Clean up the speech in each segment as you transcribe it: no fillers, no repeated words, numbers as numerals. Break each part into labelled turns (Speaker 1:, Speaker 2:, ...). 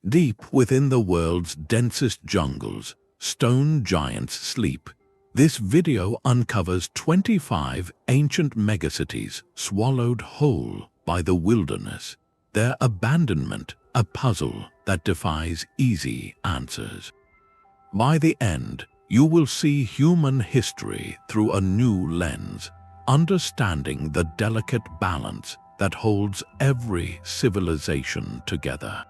Speaker 1: Deep within the world's densest jungles, stone giants sleep. This video uncovers 25 ancient megacities swallowed whole by the wilderness. Their abandonment, a puzzle that defies easy answers. By the end, you will see human history through a new lens, understanding the delicate balance that holds every civilization together.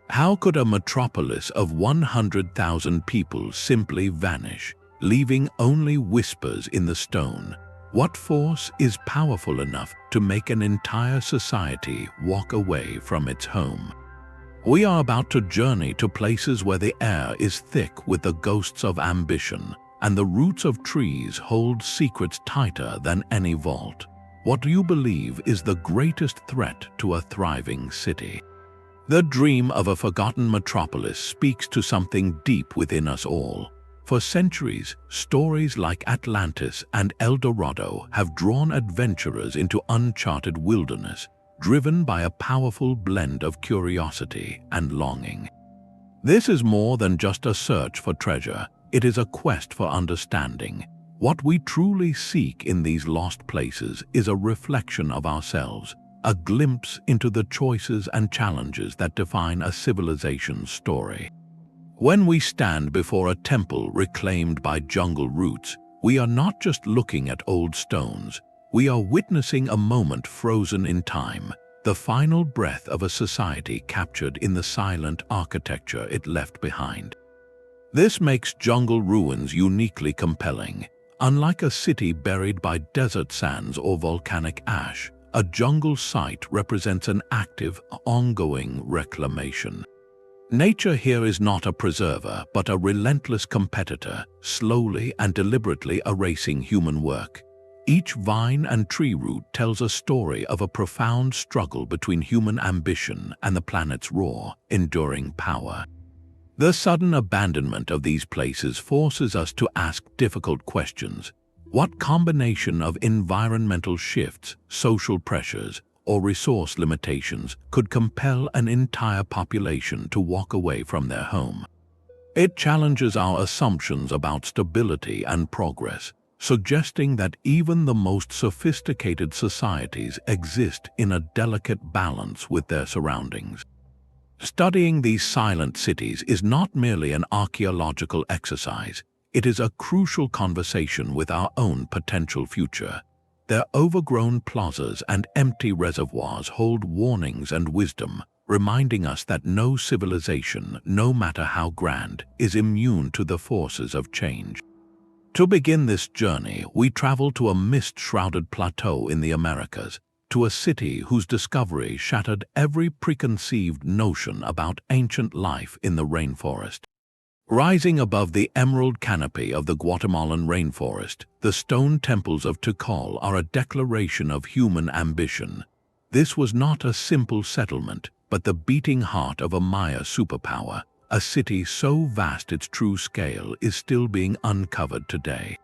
Speaker 1: How could a metropolis of 100,000 people simply vanish, leaving only whispers in the stone? What force is powerful enough to make an entire society walk away from its home? We are about to journey to places where the air is thick with the ghosts of ambition, and the roots of trees hold secrets tighter than any vault. What do you believe is the greatest threat to a thriving city? The dream of a forgotten metropolis speaks to something deep within us all. For centuries, stories like Atlantis and El Dorado have drawn adventurers into uncharted wilderness, driven by a powerful blend of curiosity and longing. This is more than just a search for treasure, it is a quest for understanding. What we truly seek in these lost places is a reflection of ourselves, a glimpse into the choices and challenges that define a civilization's story. When we stand before a temple reclaimed by jungle roots, we are not just looking at old stones, we are witnessing a moment frozen in time, the final breath of a society captured in the silent architecture it left behind. This makes jungle ruins uniquely compelling. Unlike a city buried by desert sands or volcanic ash, a jungle site represents an active, ongoing reclamation. Nature here is not a preserver, but a relentless competitor, slowly and deliberately erasing human work. Each vine and tree root tells a story of a profound struggle between human ambition and the planet's raw, enduring power. The sudden abandonment of these places forces us to ask difficult questions. What combination of environmental shifts, social pressures, or resource limitations could compel an entire population to walk away from their home? It challenges our assumptions about stability and progress, suggesting that even the most sophisticated societies exist in a delicate balance with their surroundings. Studying these silent cities is not merely an archaeological exercise. It is a crucial conversation with our own potential future. Their overgrown plazas and empty reservoirs hold warnings and wisdom, reminding us that no civilization, no matter how grand, is immune to the forces of change. To begin this journey, we travel to a mist-shrouded plateau in the Americas, to a city whose discovery shattered every preconceived notion about ancient life in the rainforest. Rising above the emerald canopy of the Guatemalan rainforest, the stone temples of Tikal are a declaration of human ambition. This was not a simple settlement, but the beating heart of a Maya superpower, a city so vast its true scale is still being uncovered today.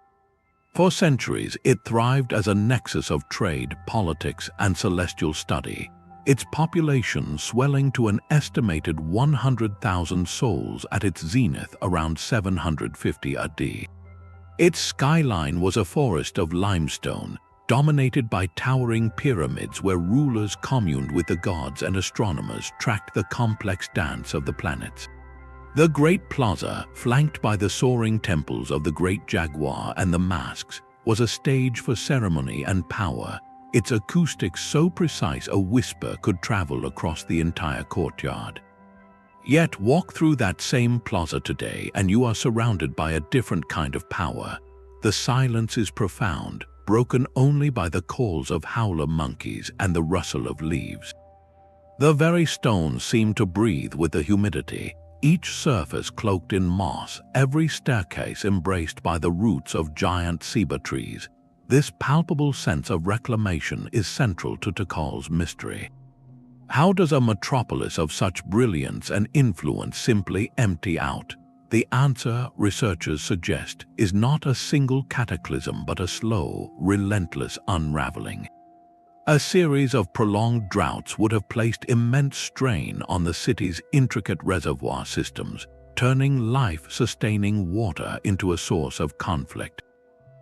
Speaker 1: For centuries, it thrived as a nexus of trade, politics, and celestial study, its population swelling to an estimated 100,000 souls at its zenith around 750 AD. Its skyline was a forest of limestone, dominated by towering pyramids where rulers communed with the gods and astronomers tracked the complex dance of the planets. The Great Plaza, flanked by the soaring temples of the Great Jaguar and the Masks, was a stage for ceremony and power, its acoustics so precise a whisper could travel across the entire courtyard. Yet walk through that same plaza today and you are surrounded by a different kind of power. The silence is profound, broken only by the calls of howler monkeys and the rustle of leaves. The very stones seem to breathe with the humidity, each surface cloaked in moss, every staircase embraced by the roots of giant ceiba trees. This palpable sense of reclamation is central to Tikal's mystery. How does a metropolis of such brilliance and influence simply empty out? The answer, researchers suggest, is not a single cataclysm but a slow, relentless unraveling. A series of prolonged droughts would have placed immense strain on the city's intricate reservoir systems, turning life-sustaining water into a source of conflict.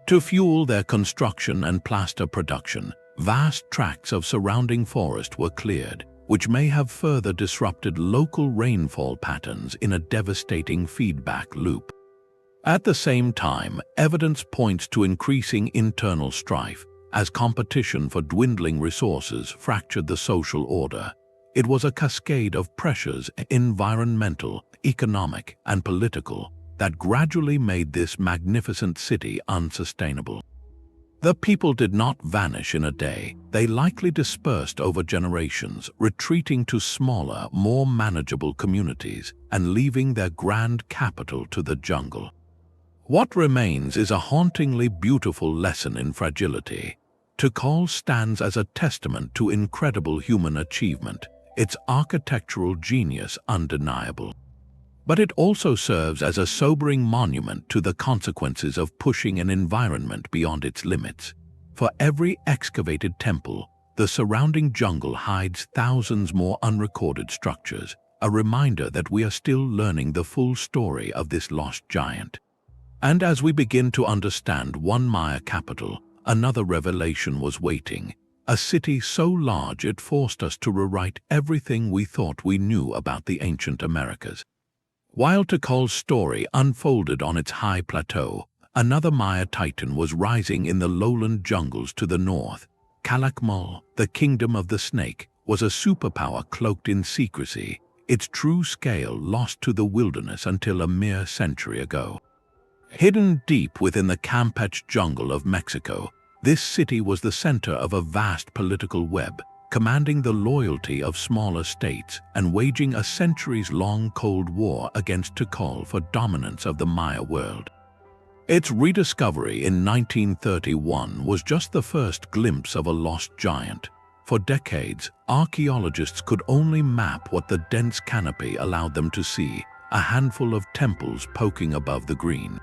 Speaker 1: To fuel their construction and plaster production, vast tracts of surrounding forest were cleared, which may have further disrupted local rainfall patterns in a devastating feedback loop. At the same time, evidence points to increasing internal strife, as competition for dwindling resources fractured the social order. It was a cascade of pressures, environmental, economic, and political, that gradually made this magnificent city unsustainable. The people did not vanish in a day. They likely dispersed over generations, retreating to smaller, more manageable communities and leaving their grand capital to the jungle. What remains is a hauntingly beautiful lesson in fragility. Tikal stands as a testament to incredible human achievement, its architectural genius undeniable. But it also serves as a sobering monument to the consequences of pushing an environment beyond its limits. For every excavated temple, the surrounding jungle hides thousands more unrecorded structures, a reminder that we are still learning the full story of this lost giant. And as we begin to understand one Maya capital, another revelation was waiting. A city so large it forced us to rewrite everything we thought we knew about the ancient Americas. While Tikal's story unfolded on its high plateau, another Maya titan was rising in the lowland jungles to the north. Calakmul, the kingdom of the snake, was a superpower cloaked in secrecy, its true scale lost to the wilderness until a mere century ago. Hidden deep within the Campeche jungle of Mexico, this city was the center of a vast political web, commanding the loyalty of smaller states and waging a centuries-long Cold War against Tikal for dominance of the Maya world. Its rediscovery in 1931 was just the first glimpse of a lost giant. For decades, archaeologists could only map what the dense canopy allowed them to see, a handful of temples poking above the green.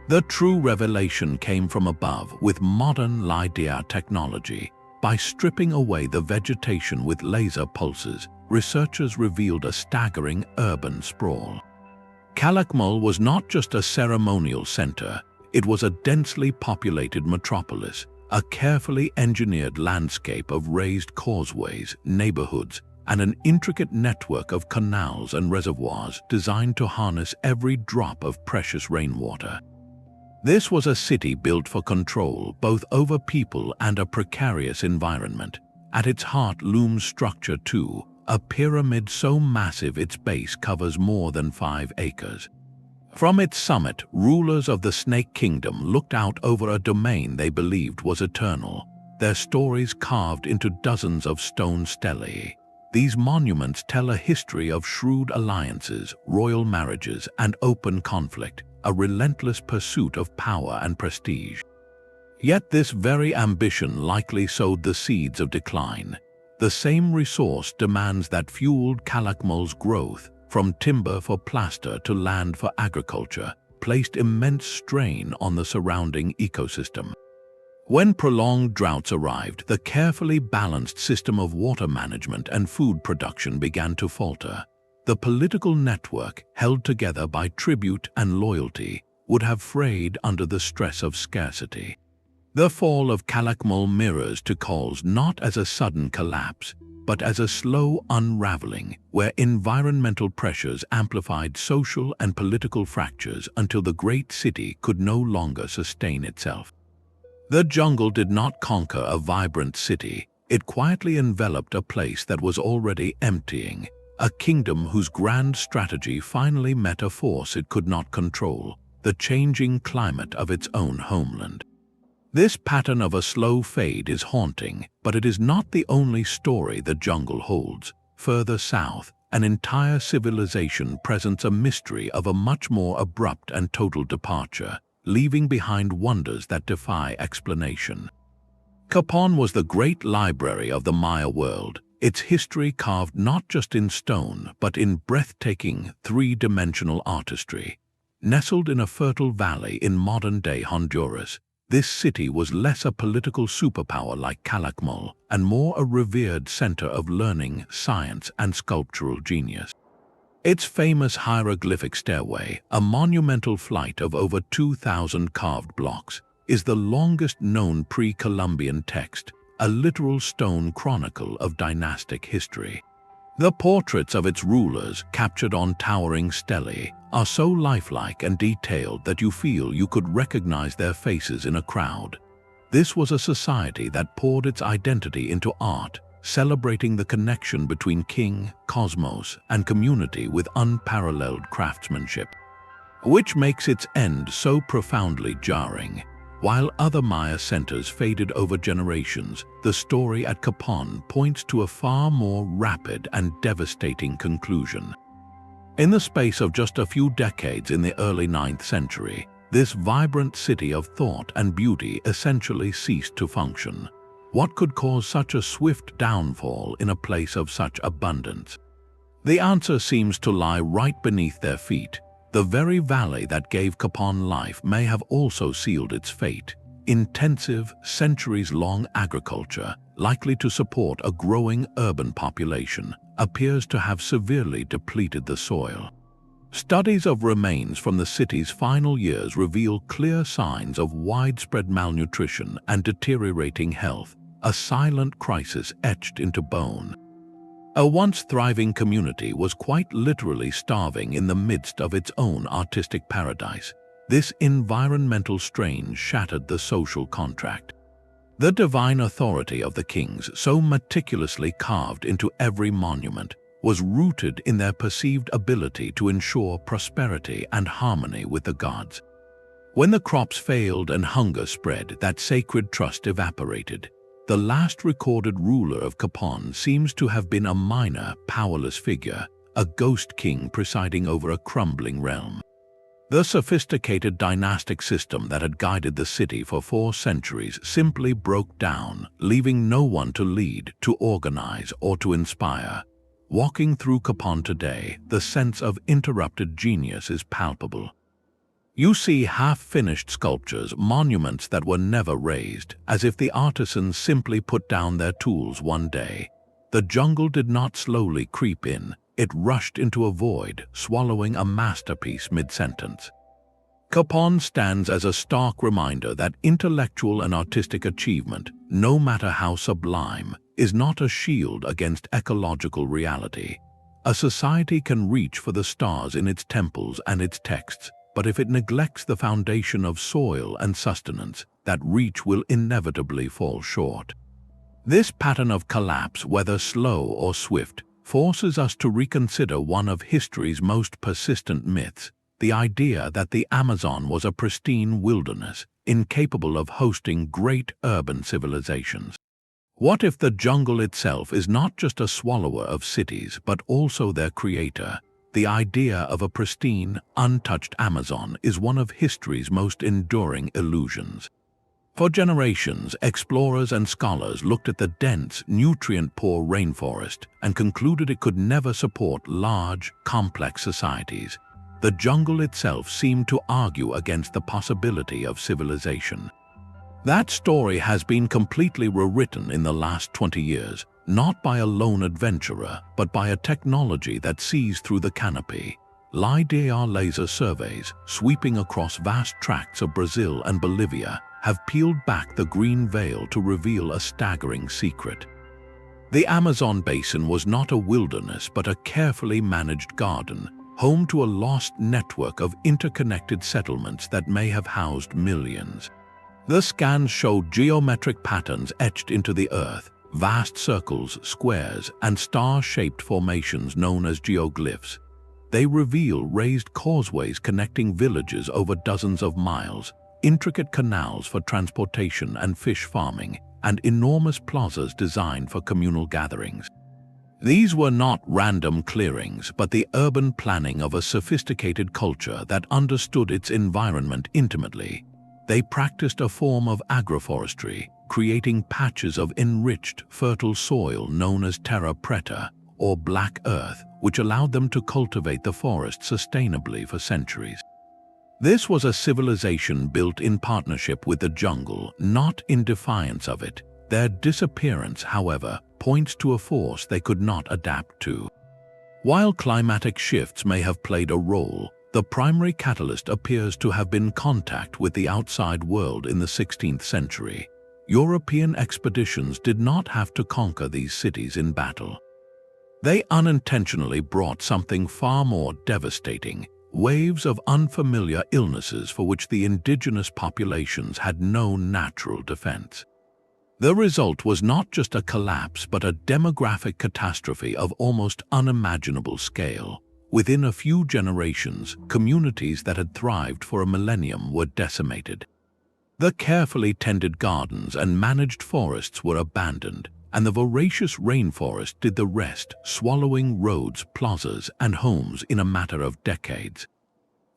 Speaker 1: The true revelation came from above with modern LiDAR technology. By stripping away the vegetation with laser pulses, researchers revealed a staggering urban sprawl. Calakmul was not just a ceremonial center, it was a densely populated metropolis, a carefully engineered landscape of raised causeways, neighborhoods, and an intricate network of canals and reservoirs designed to harness every drop of precious rainwater. This was a city built for control, both over people and a precarious environment. At its heart looms structure too, a pyramid so massive its base covers more than 5 acres. From its summit, rulers of the Snake Kingdom looked out over a domain they believed was eternal, their stories carved into dozens of stone stelae. These monuments tell a history of shrewd alliances, royal marriages, and open conflict, a relentless pursuit of power and prestige. Yet this very ambition likely sowed the seeds of decline. The same resource demands that fueled Calakmul's growth, from timber for plaster to land for agriculture, placed immense strain on the surrounding ecosystem. When prolonged droughts arrived, the carefully balanced system of water management and food production began to falter. The political network, held together by tribute and loyalty, would have frayed under the stress of scarcity. The fall of Calakmul mirrors Tikal's not as a sudden collapse, but as a slow unraveling where environmental pressures amplified social and political fractures until the great city could no longer sustain itself. The jungle did not conquer a vibrant city, it quietly enveloped a place that was already emptying, a kingdom whose grand strategy finally met a force it could not control, the changing climate of its own homeland. This pattern of a slow fade is haunting, but it is not the only story the jungle holds. Further south, an entire civilization presents a mystery of a much more abrupt and total departure, leaving behind wonders that defy explanation. Copán was the great library of the Maya world, its history carved not just in stone but in breathtaking, three-dimensional artistry. Nestled in a fertile valley in modern-day Honduras, This city was less a political superpower like Calakmul and more a revered center of learning, science, and sculptural genius. Its famous hieroglyphic stairway, a monumental flight of over 2,000 carved blocks, is the longest known pre-Columbian text, a literal stone chronicle of dynastic history. The portraits of its rulers, captured on towering stelae, are so lifelike and detailed that you feel you could recognize their faces in a crowd. This was a society that poured its identity into art, celebrating the connection between king, cosmos, and community with unparalleled craftsmanship, which makes its end so profoundly jarring. While other Maya centers faded over generations, the story at Copán points to a far more rapid and devastating conclusion. In the space of just a few decades in the early 9th century, this vibrant city of thought and beauty essentially ceased to function. What could cause such a swift downfall in a place of such abundance? The answer seems to lie right beneath their feet. The very valley that gave Copán life may have also sealed its fate. Intensive, centuries-long agriculture, likely to support a growing urban population, appears to have severely depleted the soil. Studies of remains from the city's final years reveal clear signs of widespread malnutrition and deteriorating health, a silent crisis etched into bone. A once thriving community was quite literally starving in the midst of its own artistic paradise. This environmental strain shattered the social contract. The divine authority of the kings, so meticulously carved into every monument, was rooted in their perceived ability to ensure prosperity and harmony with the gods. When the crops failed and hunger spread, that sacred trust evaporated. The last recorded ruler of Copán seems to have been a minor, powerless figure, a ghost king presiding over a crumbling realm. The sophisticated dynastic system that had guided the city for 4 centuries simply broke down, leaving no one to lead, to organize, or to inspire. Walking through Copán today, the sense of interrupted genius is palpable. You see half-finished sculptures, monuments that were never raised, as if the artisans simply put down their tools one day. The jungle did not slowly creep in, it rushed into a void, swallowing a masterpiece mid-sentence. Copán stands as a stark reminder that intellectual and artistic achievement, no matter how sublime, is not a shield against ecological reality. A society can reach for the stars in its temples and its texts, but if it neglects the foundation of soil and sustenance, that reach will inevitably fall short. This pattern of collapse, whether slow or swift, forces us to reconsider one of history's most persistent myths, the idea that the Amazon was a pristine wilderness, incapable of hosting great urban civilizations. What if the jungle itself is not just a swallower of cities, but also their creator? The idea of a pristine, untouched Amazon is one of history's most enduring illusions. For generations, explorers and scholars looked at the dense, nutrient-poor rainforest and concluded it could never support large, complex societies. The jungle itself seemed to argue against the possibility of civilization. That story has been completely rewritten in the last 20 years, not by a lone adventurer, but by a technology that sees through the canopy. LiDAR laser surveys, sweeping across vast tracts of Brazil and Bolivia, have peeled back the green veil to reveal a staggering secret. The Amazon basin was not a wilderness but a carefully managed garden, home to a lost network of interconnected settlements that may have housed millions. The scans showed geometric patterns etched into the earth, vast circles, squares, and star-shaped formations known as geoglyphs. They reveal raised causeways connecting villages over dozens of miles, intricate canals for transportation and fish farming, and enormous plazas designed for communal gatherings. These were not random clearings, but the urban planning of a sophisticated culture that understood its environment intimately. They practiced a form of agroforestry, creating patches of enriched, fertile soil known as terra preta, or black earth, which allowed them to cultivate the forest sustainably for centuries. This was a civilization built in partnership with the jungle, not in defiance of it. Their disappearance, however, points to a force they could not adapt to. While climatic shifts may have played a role, the primary catalyst appears to have been contact with the outside world in the 16th century. European expeditions did not have to conquer these cities in battle. They unintentionally brought something far more devastating: waves of unfamiliar illnesses for which the indigenous populations had no natural defense. The result was not just a collapse but a demographic catastrophe of almost unimaginable scale. Within a few generations, communities that had thrived for a millennium were decimated. The carefully tended gardens and managed forests were abandoned, and the voracious rainforest did the rest, swallowing roads, plazas, and homes in a matter of decades.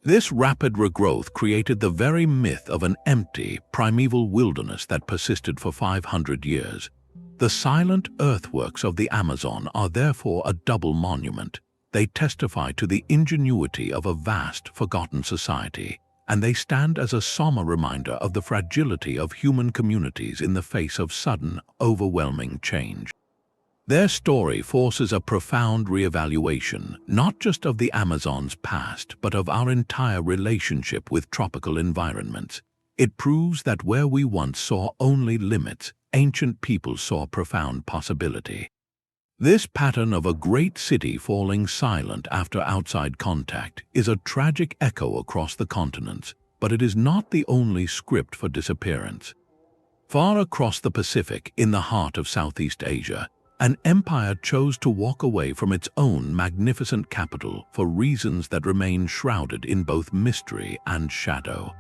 Speaker 1: This rapid regrowth created the very myth of an empty, primeval wilderness that persisted for 500 years. The silent earthworks of the Amazon are therefore a double monument. They testify to the ingenuity of a vast, forgotten society, and they stand as a somber reminder of the fragility of human communities in the face of sudden, overwhelming change. Their story forces a profound reevaluation, not just of the Amazon's past, but of our entire relationship with tropical environments. It proves that where we once saw only limits, ancient peoples saw profound possibility. This pattern of a great city falling silent after outside contact is a tragic echo across the continents, but it is not the only script for disappearance. Far across the Pacific, in the heart of Southeast Asia, an empire chose to walk away from its own magnificent capital for reasons that remain shrouded in both mystery and shadow.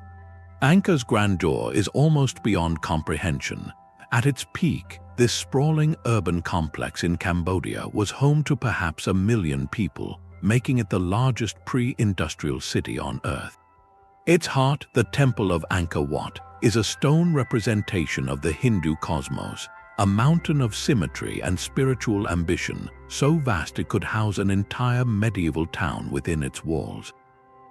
Speaker 1: Angkor's grandeur is almost beyond comprehension. At its peak, this sprawling urban complex in Cambodia was home to perhaps 1 million people, making it the largest pre-industrial city on Earth. Its heart, the Temple of Angkor Wat, is a stone representation of the Hindu cosmos, a mountain of symmetry and spiritual ambition, so vast it could house an entire medieval town within its walls.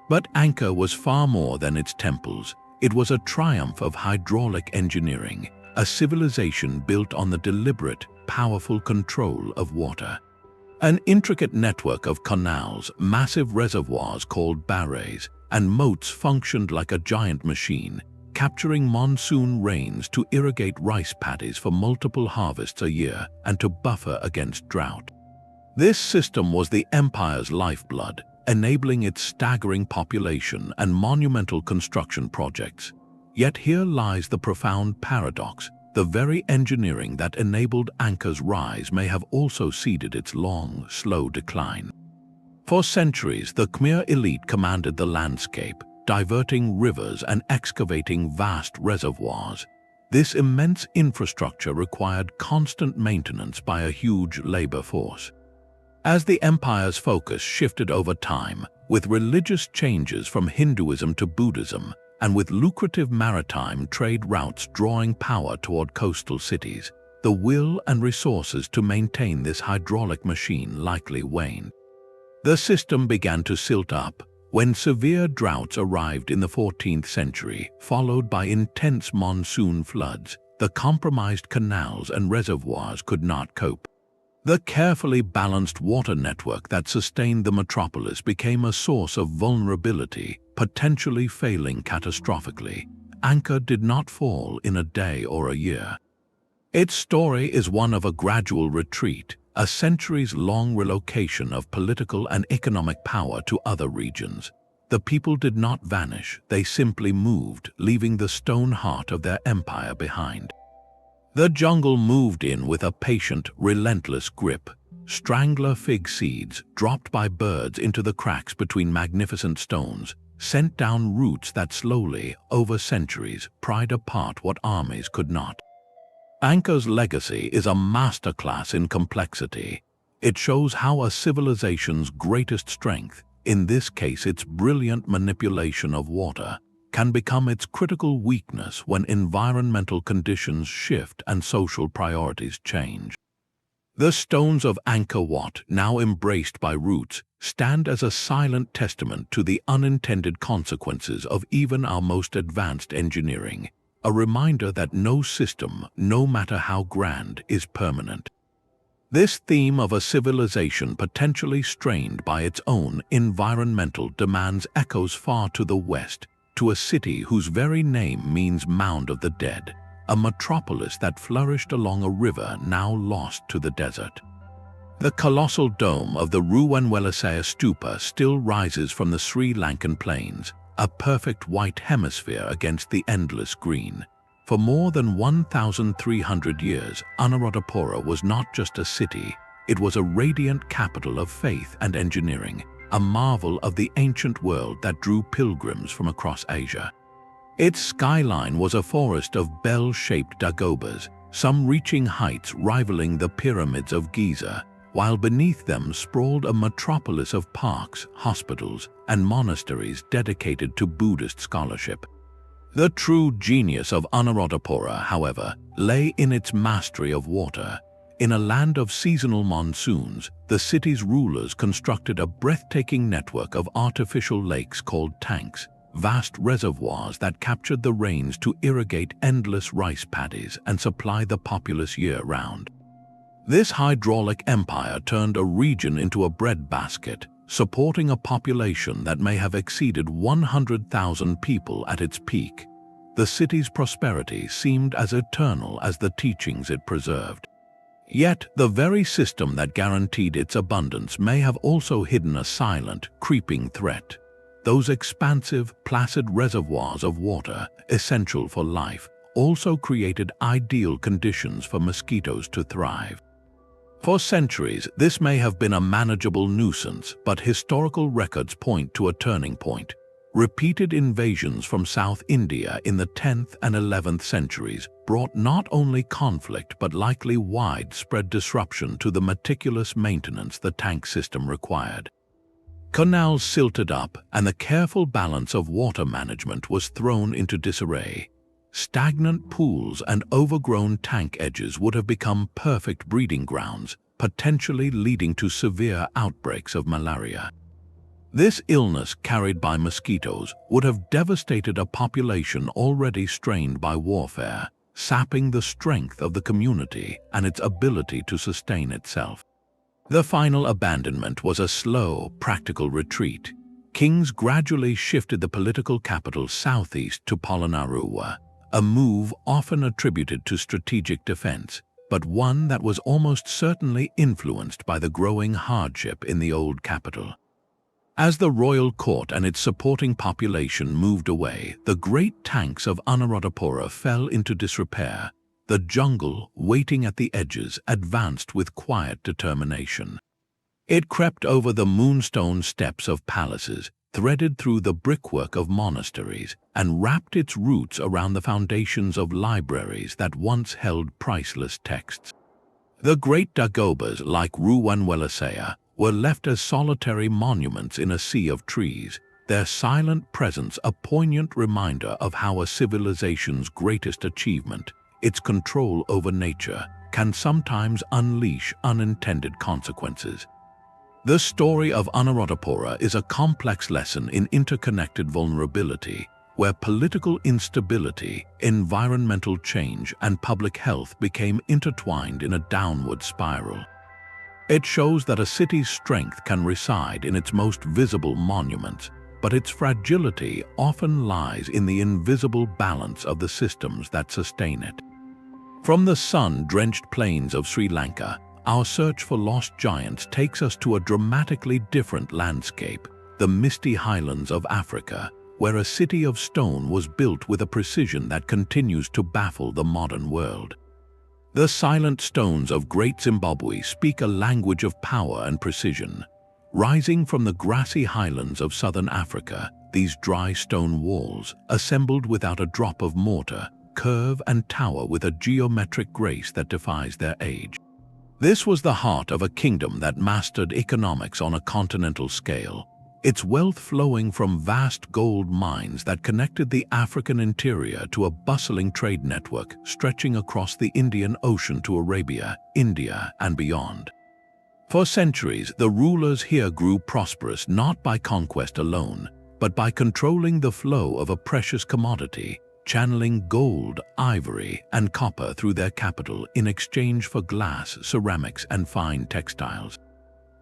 Speaker 1: But Angkor was far more than its temples. It was a triumph of hydraulic engineering, a civilization built on the deliberate, powerful control of water. An intricate network of canals, massive reservoirs called barrays, and moats functioned like a giant machine, capturing monsoon rains to irrigate rice paddies for multiple harvests a year and to buffer against drought. This system was the empire's lifeblood, enabling its staggering population and monumental construction projects. Yet here lies the profound paradox. The very engineering that enabled Angkor's rise may have also seeded its long, slow decline. For centuries, the Khmer elite commanded the landscape, diverting rivers and excavating vast reservoirs. This immense infrastructure required constant maintenance by a huge labor force. As the empire's focus shifted over time, with religious changes from Hinduism to Buddhism, and with lucrative maritime trade routes drawing power toward coastal cities, the will and resources to maintain this hydraulic machine likely waned. The system began to silt up when severe droughts arrived in the 14th century, followed by intense monsoon floods. The compromised canals and reservoirs could not cope. The carefully balanced water network that sustained the metropolis became a source of vulnerability, potentially failing catastrophically. Angkor did not fall in a day or a year. Its story is one of a gradual retreat, a centuries-long relocation of political and economic power to other regions. The people did not vanish, they simply moved, leaving the stone heart of their empire behind. The jungle moved in with a patient, relentless grip. Strangler fig seeds, dropped by birds into the cracks between magnificent stones, sent down roots that slowly, over centuries, pried apart what armies could not. Angkor's legacy is a masterclass in complexity. It shows how a civilization's greatest strength, in this case its brilliant manipulation of water, can become its critical weakness when environmental conditions shift and social priorities change. The stones of Angkor Wat, now embraced by roots, stand as a silent testament to the unintended consequences of even our most advanced engineering, a reminder that no system, no matter how grand, is permanent. This theme of a civilization potentially strained by its own environmental demands echoes far to the west, to a city whose very name means Mound of the Dead, a metropolis that flourished along a river now lost to the desert. The colossal dome of the Ruwanwelisaya Stupa still rises from the Sri Lankan plains, a perfect white hemisphere against the endless green. For more than 1,300 years, Anuradhapura was not just a city, it was a radiant capital of faith and engineering, a marvel of the ancient world that drew pilgrims from across Asia. Its skyline was a forest of bell-shaped dagobas, some reaching heights rivaling the pyramids of Giza, while beneath them sprawled a metropolis of parks, hospitals, and monasteries dedicated to Buddhist scholarship. The true genius of Anuradhapura, however, lay in its mastery of water. In a land of seasonal monsoons, the city's rulers constructed a breathtaking network of artificial lakes called tanks, vast reservoirs that captured the rains to irrigate endless rice paddies and supply the populace year-round. This hydraulic empire turned a region into a breadbasket, supporting a population that may have exceeded 100,000 people at its peak. The city's prosperity seemed as eternal as the teachings it preserved. Yet, the very system that guaranteed its abundance may have also hidden a silent, creeping threat. Those expansive, placid reservoirs of water, essential for life, also created ideal conditions for mosquitoes to thrive. For centuries, this may have been a manageable nuisance, but historical records point to a turning point. Repeated invasions from South India in the 10th and 11th centuries brought not only conflict but likely widespread disruption to the meticulous maintenance the tank system required. Canals silted up, and the careful balance of water management was thrown into disarray. Stagnant pools and overgrown tank edges would have become perfect breeding grounds, potentially leading to severe outbreaks of malaria. This illness carried by mosquitoes would have devastated a population already strained by warfare, sapping the strength of the community and its ability to sustain itself. The final abandonment was a slow, practical retreat. Kings gradually shifted the political capital southeast to Polonnaruwa, a move often attributed to strategic defense, but one that was almost certainly influenced by the growing hardship in the old capital. As the royal court and its supporting population moved away, the great tanks of Anuradhapura fell into disrepair. The jungle, waiting at the edges, advanced with quiet determination. It crept over the moonstone steps of palaces, threaded through the brickwork of monasteries, and wrapped its roots around the foundations of libraries that once held priceless texts. The great dagobas, like Ruwanwelisaya, were left as solitary monuments in a sea of trees, their silent presence a poignant reminder of how a civilization's greatest achievement, its control over nature, can sometimes unleash unintended consequences. The story of Anuradhapura is a complex lesson in interconnected vulnerability, where political instability, environmental change, and public health became intertwined in a downward spiral. It shows that a city's strength can reside in its most visible monuments, but its fragility often lies in the invisible balance of the systems that sustain it. From the sun-drenched plains of Sri Lanka, our search for lost giants takes us to a dramatically different landscape, the misty highlands of Africa, where a city of stone was built with a precision that continues to baffle the modern world. The silent stones of Great Zimbabwe speak a language of power and precision. Rising from the grassy highlands of southern Africa, these dry stone walls, assembled without a drop of mortar, curve and tower with a geometric grace that defies their age. This was the heart of a kingdom that mastered economics on a continental scale, its wealth flowing from vast gold mines that connected the African interior to a bustling trade network stretching across the Indian Ocean to Arabia, India, and beyond. For centuries, the rulers here grew prosperous not by conquest alone, but by controlling the flow of a precious commodity, channeling gold, ivory, and copper through their capital in exchange for glass, ceramics, and fine textiles.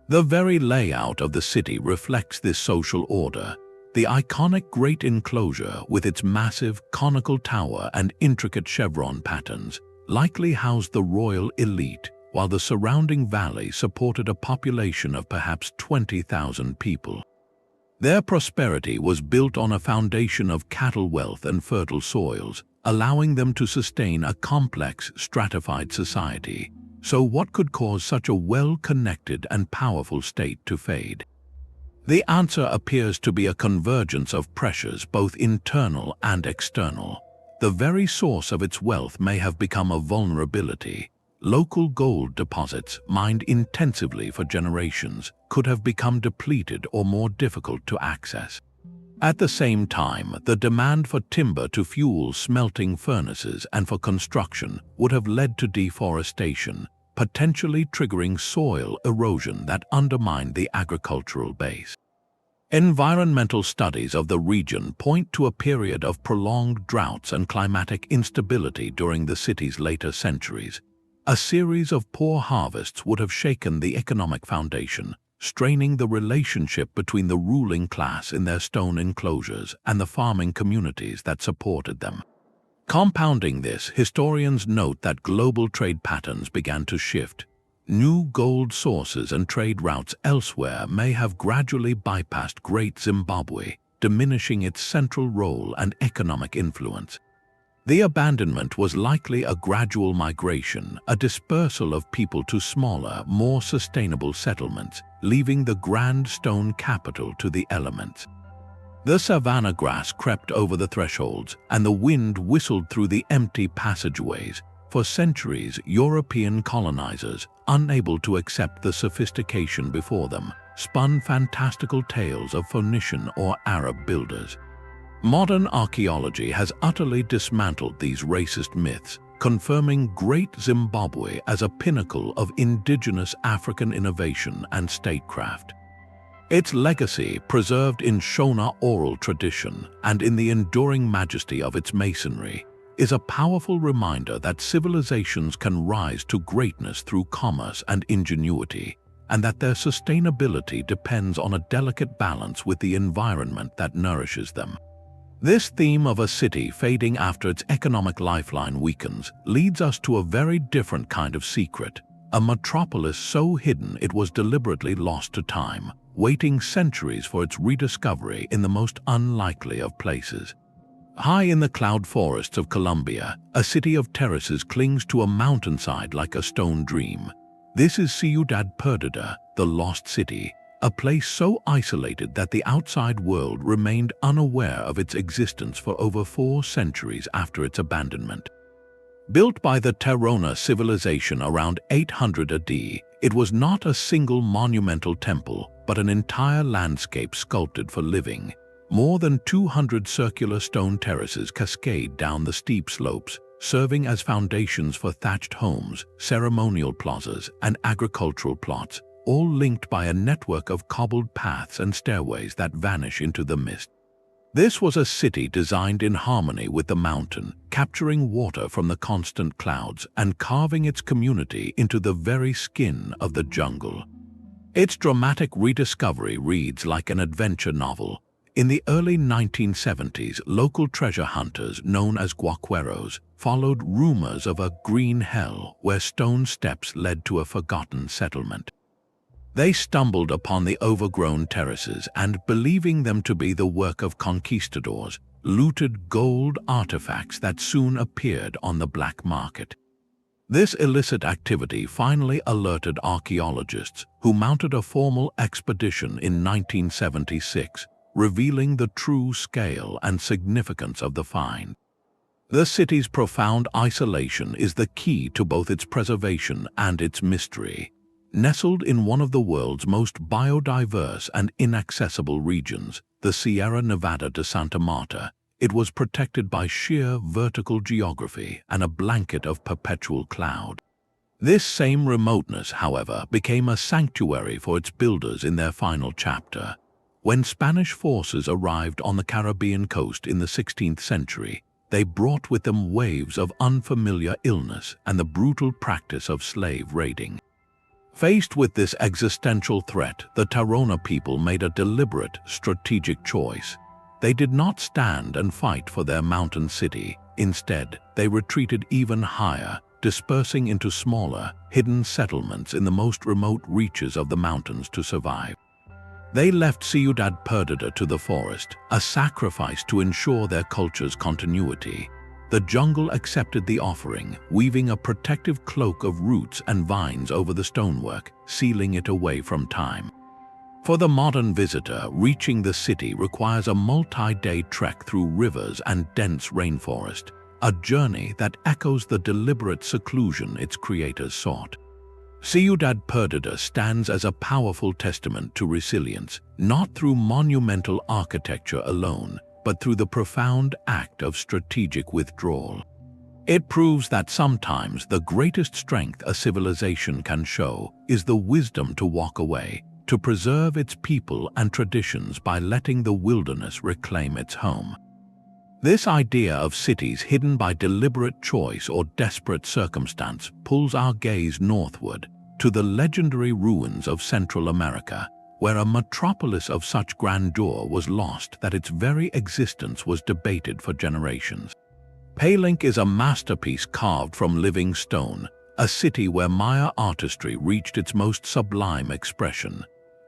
Speaker 1: The very layout of the city reflects this social order. The iconic Great Enclosure, with its massive conical tower and intricate chevron patterns, likely housed the royal elite, while the surrounding valley supported a population of perhaps 20,000 people. Their prosperity was built on a foundation of cattle wealth and fertile soils, allowing them to sustain a complex, stratified society. So what could cause such a well-connected and powerful state to fade? The answer appears to be a convergence of pressures, both internal and external. The very source of its wealth may have become a vulnerability. Local gold deposits, mined intensively for generations, could have become depleted or more difficult to access. At the same time, the demand for timber to fuel smelting furnaces and for construction would have led to deforestation, potentially triggering soil erosion that undermined the agricultural base. Environmental studies of the region point to a period of prolonged droughts and climatic instability during the city's later centuries. A series of poor harvests would have shaken the economic foundation, straining the relationship between the ruling class in their stone enclosures and the farming communities that supported them. Compounding this, historians note that global trade patterns began to shift. New gold sources and trade routes elsewhere may have gradually bypassed Great Zimbabwe, diminishing its central role and economic influence. The abandonment was likely a gradual migration, a dispersal of people to smaller, more sustainable settlements, leaving the grand stone capital to the elements. The savanna grass crept over the thresholds, and the wind whistled through the empty passageways. For centuries, European colonizers, unable to accept the sophistication before them, spun fantastical tales of Phoenician or Arab builders. Modern archaeology has utterly dismantled these racist myths, confirming Great Zimbabwe as a pinnacle of indigenous African innovation and statecraft. Its legacy, preserved in Shona oral tradition and in the enduring majesty of its masonry, is a powerful reminder that civilizations can rise to greatness through commerce and ingenuity, and that their sustainability depends on a delicate balance with the environment that nourishes them. This theme of a city fading after its economic lifeline weakens leads us to a very different kind of secret, a metropolis so hidden it was deliberately lost to time, waiting centuries for its rediscovery in the most unlikely of places. High in the cloud forests of Colombia, a city of terraces clings to a mountainside like a stone dream. This is Ciudad Perdida, the lost city, a place so isolated that the outside world remained unaware of its existence for over 4 centuries after its abandonment. Built by the Terona civilization around 800 AD, it was not a single monumental temple, but an entire landscape sculpted for living. More than 200 circular stone terraces cascade down the steep slopes, serving as foundations for thatched homes, ceremonial plazas, and agricultural plots, all linked by a network of cobbled paths and stairways that vanish into the mist. This was a city designed in harmony with the mountain, capturing water from the constant clouds and carving its community into the very skin of the jungle. Its dramatic rediscovery reads like an adventure novel. In the early 1970s, local treasure hunters known as guaqueros followed rumors of a green hell where stone steps led to a forgotten settlement. They stumbled upon the overgrown terraces and, believing them to be the work of conquistadors, looted gold artifacts that soon appeared on the black market. This illicit activity finally alerted archaeologists, who mounted a formal expedition in 1976, revealing the true scale and significance of the find. The city's profound isolation is the key to both its preservation and its mystery. Nestled in one of the world's most biodiverse and inaccessible regions, the Sierra Nevada de Santa Marta, it was protected by sheer vertical geography and a blanket of perpetual cloud. This same remoteness, however, became a sanctuary for its builders in their final chapter. When Spanish forces arrived on the Caribbean coast in the 16th century, they brought with them waves of unfamiliar illness and the brutal practice of slave raiding. Faced with this existential threat, the Tairona people made a deliberate, strategic choice. They did not stand and fight for their mountain city. Instead, they retreated even higher, dispersing into smaller, hidden settlements in the most remote reaches of the mountains to survive. They left Ciudad Perdida to the forest, a sacrifice to ensure their culture's continuity. The jungle accepted the offering, weaving a protective cloak of roots and vines over the stonework, sealing it away from time. For the modern visitor, reaching the city requires a multi-day trek through rivers and dense rainforest, a journey that echoes the deliberate seclusion its creators sought. Ciudad Perdida stands as a powerful testament to resilience, not through monumental architecture alone, but through the profound act of strategic withdrawal. It proves that sometimes the greatest strength a civilization can show is the wisdom to walk away, to preserve its people and traditions by letting the wilderness reclaim its home. This idea of cities hidden by deliberate choice or desperate circumstance pulls our gaze northward to the legendary ruins of Central America, where a metropolis of such grandeur was lost that its very existence was debated for generations. Palenque is a masterpiece carved from living stone, a city where Maya artistry reached its most sublime expression.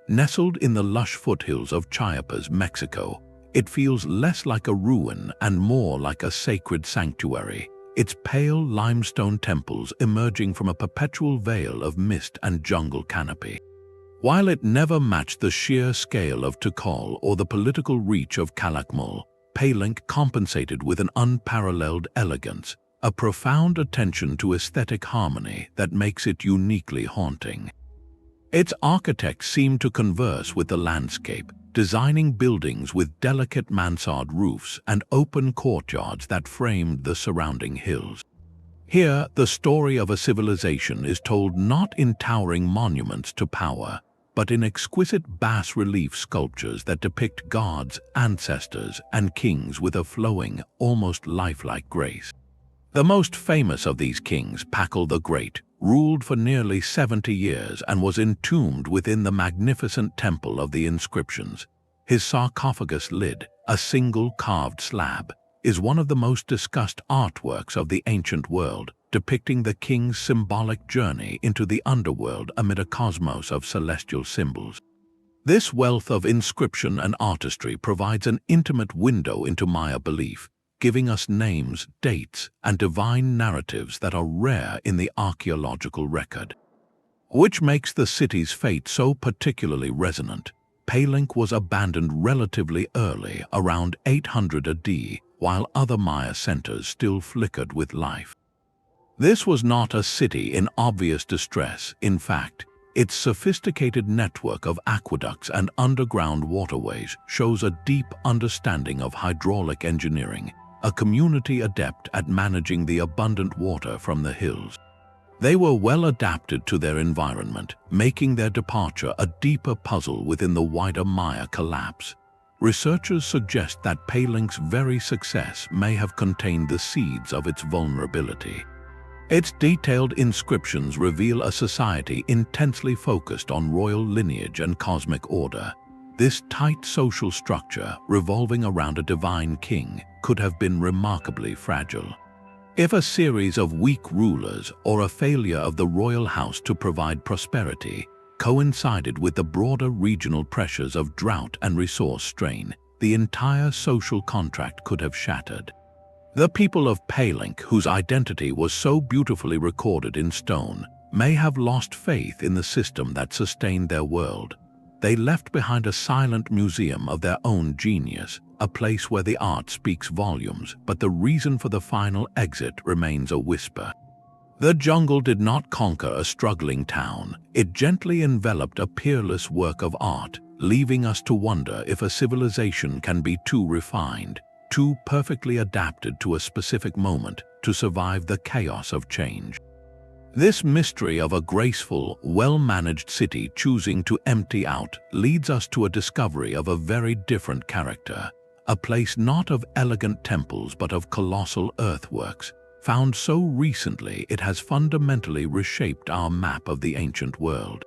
Speaker 1: Nestled in the lush foothills of Chiapas, Mexico, it feels less like a ruin and more like a sacred sanctuary, its pale limestone temples emerging from a perpetual veil of mist and jungle canopy. While it never matched the sheer scale of Tikal or the political reach of Calakmul, Palenque compensated with an unparalleled elegance, a profound attention to aesthetic harmony that makes it uniquely haunting. Its architects seem to converse with the landscape, designing buildings with delicate mansard roofs and open courtyards that framed the surrounding hills. Here, the story of a civilization is told not in towering monuments to power, but in exquisite bas-relief sculptures that depict gods, ancestors, and kings with a flowing, almost lifelike grace. The most famous of these kings, Pakal the Great, ruled for nearly 70 years and was entombed within the magnificent Temple of the Inscriptions. His sarcophagus lid, a single carved slab, is one of the most discussed artworks of the ancient world, depicting the king's symbolic journey into the underworld amid a cosmos of celestial symbols. This wealth of inscription and artistry provides an intimate window into Maya belief, giving us names, dates, and divine narratives that are rare in the archaeological record. Which makes the city's fate so particularly resonant. Palenque was abandoned relatively early, around 800 AD, while other Maya centers still flickered with life. This was not a city in obvious distress. In fact, its sophisticated network of aqueducts and underground waterways shows a deep understanding of hydraulic engineering, a community adept at managing the abundant water from the hills. They were well adapted to their environment, making their departure a deeper puzzle within the wider Maya collapse. Researchers suggest that Palenque's very success may have contained the seeds of its vulnerability. Its detailed inscriptions reveal a society intensely focused on royal lineage and cosmic order. This tight social structure, revolving around a divine king, could have been remarkably fragile. If a series of weak rulers or a failure of the royal house to provide prosperity coincided with the broader regional pressures of drought and resource strain, the entire social contract could have shattered. The people of Palenque, whose identity was so beautifully recorded in stone, may have lost faith in the system that sustained their world. They left behind a silent museum of their own genius, a place where the art speaks volumes, but the reason for the final exit remains a whisper. The jungle did not conquer a struggling town. It gently enveloped a peerless work of art, leaving us to wonder if a civilization can be too refined, too perfectly adapted to a specific moment to survive the chaos of change. This mystery of a graceful, well-managed city choosing to empty out leads us to a discovery of a very different character, a place not of elegant temples but of colossal earthworks, found so recently it has fundamentally reshaped our map of the ancient world.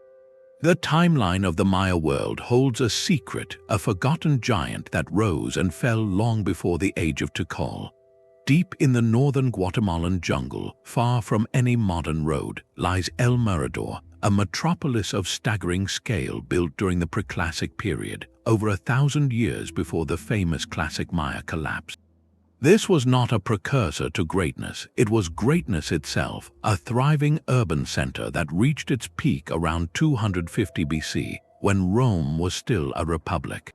Speaker 1: The timeline of the Maya world holds a secret, a forgotten giant that rose and fell long before the age of Tikal. Deep in the northern Guatemalan jungle, far from any modern road, lies El Mirador, a metropolis of staggering scale built during the preclassic period, over 1,000 years before the famous classic Maya collapse. This was not a precursor to greatness, it was greatness itself, a thriving urban center that reached its peak around 250 BC, when Rome was still a republic.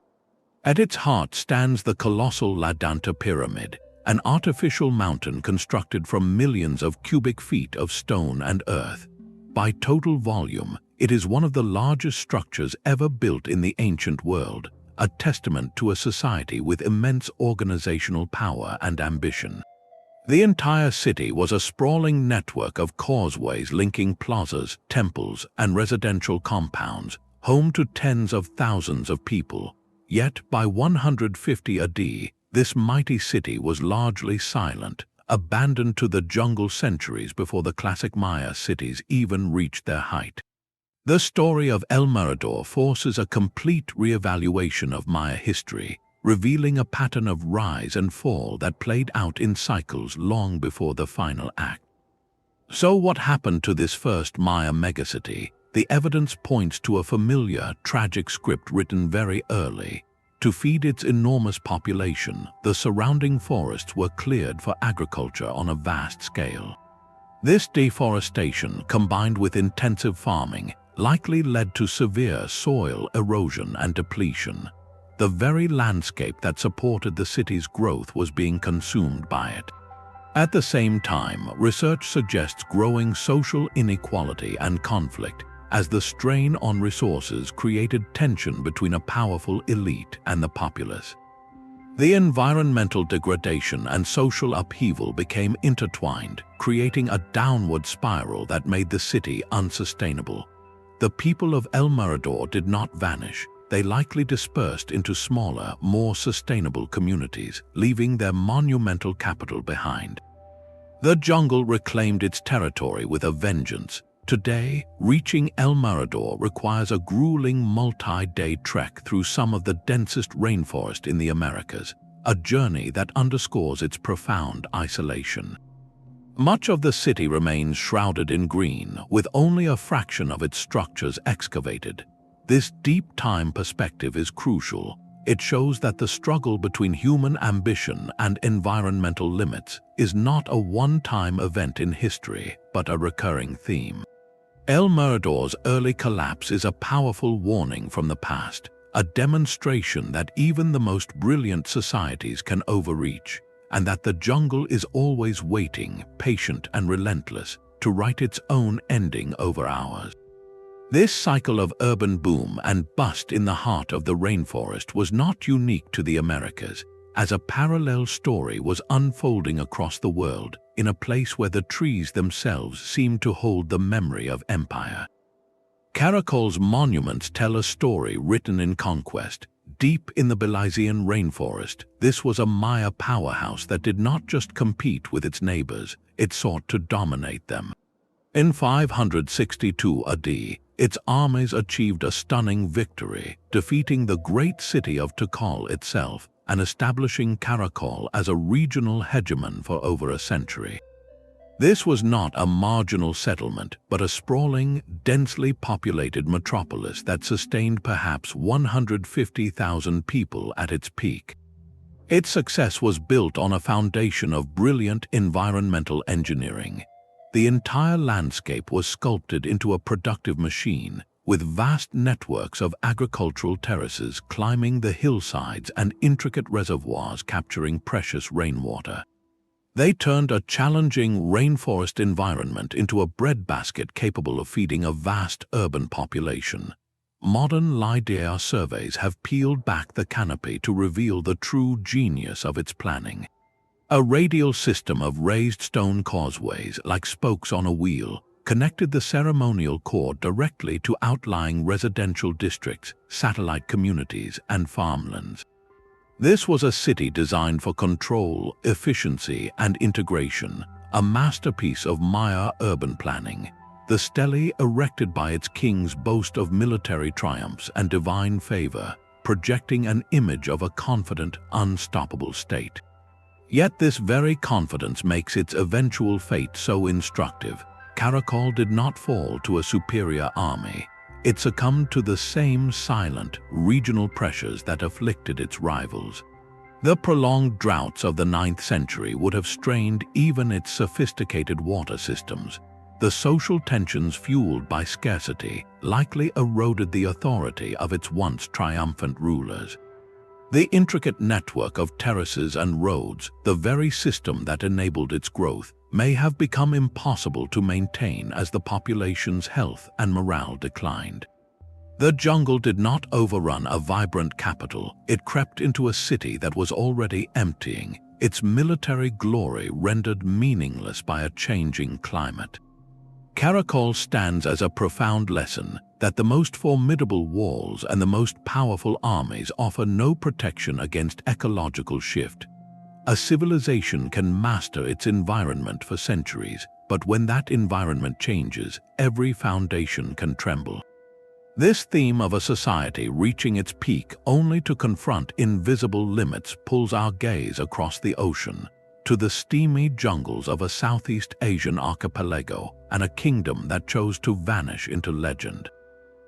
Speaker 1: At its heart stands the colossal Ladanta Pyramid, an artificial mountain constructed from millions of cubic feet of stone and earth. By total volume, it is one of the largest structures ever built in the ancient world, a testament to a society with immense organizational power and ambition. The entire city was a sprawling network of causeways linking plazas, temples, and residential compounds, home to tens of thousands of people. Yet, by 150 AD, this mighty city was largely silent, abandoned to the jungle centuries before the classic Maya cities even reached their height. The story of El Mirador forces a complete re-evaluation of Maya history, revealing a pattern of rise and fall that played out in cycles long before the final act. So what happened to this first Maya megacity? The evidence points to a familiar, tragic script written very early. To feed its enormous population, the surrounding forests were cleared for agriculture on a vast scale. This deforestation, combined with intensive farming, likely led to severe soil erosion and depletion. The very landscape that supported the city's growth was being consumed by it. At the same time, research suggests growing social inequality and conflict, as the strain on resources created tension between a powerful elite and the populace. The environmental degradation and social upheaval became intertwined, creating a downward spiral that made the city unsustainable. The people of El Mirador did not vanish. They likely dispersed into smaller, more sustainable communities, leaving their monumental capital behind. The jungle reclaimed its territory with a vengeance. Today, reaching El Mirador requires a grueling multi-day trek through some of the densest rainforest in the Americas, a journey that underscores its profound isolation. Much of the city remains shrouded in green, with only a fraction of its structures excavated. This deep time perspective is crucial. It shows that the struggle between human ambition and environmental limits is not a one-time event in history, but a recurring theme. El Mirador's early collapse is a powerful warning from the past, a demonstration that even the most brilliant societies can overreach, and that the jungle is always waiting, patient and relentless, to write its own ending over ours. This cycle of urban boom and bust in the heart of the rainforest was not unique to the Americas, as a parallel story was unfolding across the world, in a place where the trees themselves seemed to hold the memory of empire. Caracol's monuments tell a story written in Conquest. Deep in the Belizean rainforest, this was a Maya powerhouse that did not just compete with its neighbors, it sought to dominate them. In 562 AD, its armies achieved a stunning victory, defeating the great city of Tikal itself and establishing Caracol as a regional hegemon for over a century. This was not a marginal settlement, but a sprawling, densely populated metropolis that sustained perhaps 150,000 people at its peak. Its success was built on a foundation of brilliant environmental engineering. The entire landscape was sculpted into a productive machine, with vast networks of agricultural terraces climbing the hillsides and intricate reservoirs capturing precious rainwater. They turned a challenging rainforest environment into a breadbasket capable of feeding a vast urban population. Modern LiDAR surveys have peeled back the canopy to reveal the true genius of its planning. A radial system of raised stone causeways, like spokes on a wheel, connected the ceremonial core directly to outlying residential districts, satellite communities, and farmlands. This was a city designed for control, efficiency, and integration, a masterpiece of Maya urban planning. The stele erected by its kings boast of military triumphs and divine favor, projecting an image of a confident, unstoppable state. Yet this very confidence makes its eventual fate so instructive. Caracol did not fall to a superior army. It succumbed to the same silent, regional pressures that afflicted its rivals. The prolonged droughts of the 9th century would have strained even its sophisticated water systems. The social tensions fueled by scarcity likely eroded the authority of its once triumphant rulers. The intricate network of terraces and roads, the very system that enabled its growth, may have become impossible to maintain as the population's health and morale declined. The jungle did not overrun a vibrant capital. It crept into a city that was already emptying, its military glory rendered meaningless by a changing climate. Caracol stands as a profound lesson that the most formidable walls and the most powerful armies offer no protection against ecological shift. A civilization can master its environment for centuries, but when that environment changes, every foundation can tremble. This theme of a society reaching its peak only to confront invisible limits pulls our gaze across the ocean, to the steamy jungles of a Southeast Asian archipelago and a kingdom that chose to vanish into legend.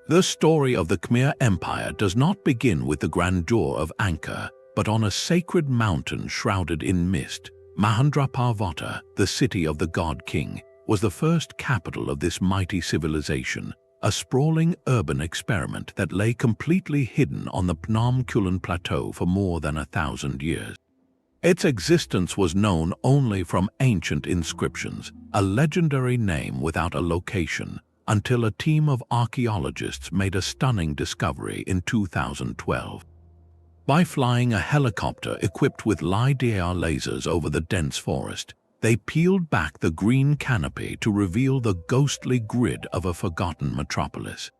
Speaker 1: The story of the Khmer Empire does not begin with the grandeur of Angkor, but on a sacred mountain shrouded in mist. Mahendraparvata, the city of the god king, was the first capital of this mighty civilization, a sprawling urban experiment that lay completely hidden on the Phnom Kulen Plateau for more than 1,000 years. Its existence was known only from ancient inscriptions, a legendary name without a location, until a team of archaeologists made a stunning discovery in 2012. By flying a helicopter equipped with LiDAR lasers over the dense forest, they peeled back the green canopy to reveal the ghostly grid of a forgotten metropolis.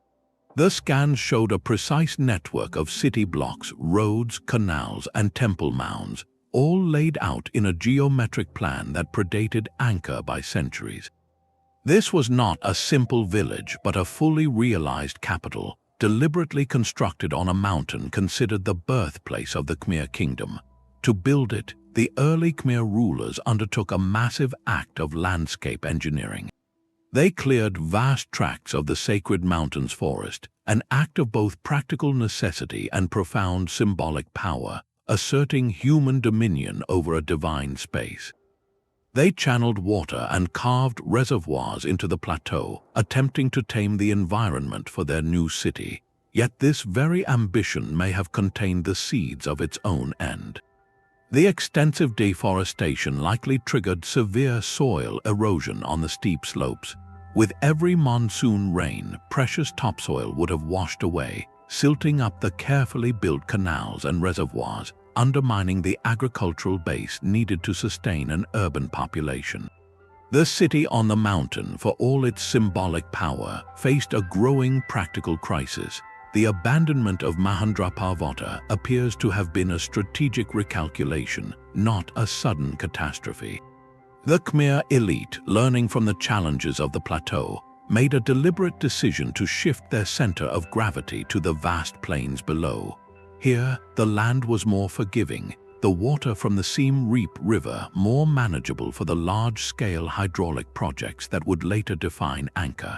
Speaker 1: The scans showed a precise network of city blocks, roads, canals, and temple mounds, all laid out in a geometric plan that predated Angkor by centuries. This was not a simple village, but a fully realized capital, deliberately constructed on a mountain considered the birthplace of the Khmer kingdom. To build it, the early Khmer rulers undertook a massive act of landscape engineering. They cleared vast tracts of the sacred mountain's forest, an act of both practical necessity and profound symbolic power, asserting human dominion over a divine space. They channeled water and carved reservoirs into the plateau, attempting to tame the environment for their new city. Yet this very ambition may have contained the seeds of its own end. The extensive deforestation likely triggered severe soil erosion on the steep slopes. With every monsoon rain, precious topsoil would have washed away, silting up the carefully built canals and reservoirs, undermining the agricultural base needed to sustain an urban population. The city on the mountain, for all its symbolic power, faced a growing practical crisis. The abandonment of Mahendraparvata appears to have been a strategic recalculation, not a sudden catastrophe. The Khmer elite, learning from the challenges of the plateau, made a deliberate decision to shift their center of gravity to the vast plains below. Here, the land was more forgiving, the water from the Siem Reap River more manageable for the large-scale hydraulic projects that would later define Angkor.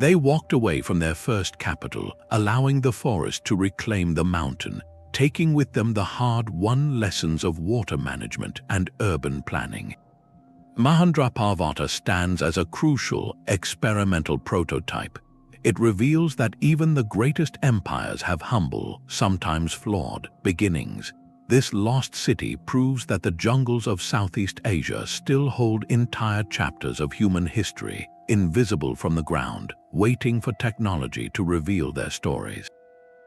Speaker 1: They walked away from their first capital, allowing the forest to reclaim the mountain, taking with them the hard-won lessons of water management and urban planning. Mahendraparvata stands as a crucial, experimental prototype. It reveals that even the greatest empires have humble, sometimes flawed, beginnings. This lost city proves that the jungles of Southeast Asia still hold entire chapters of human history, invisible from the ground, waiting for technology to reveal their stories.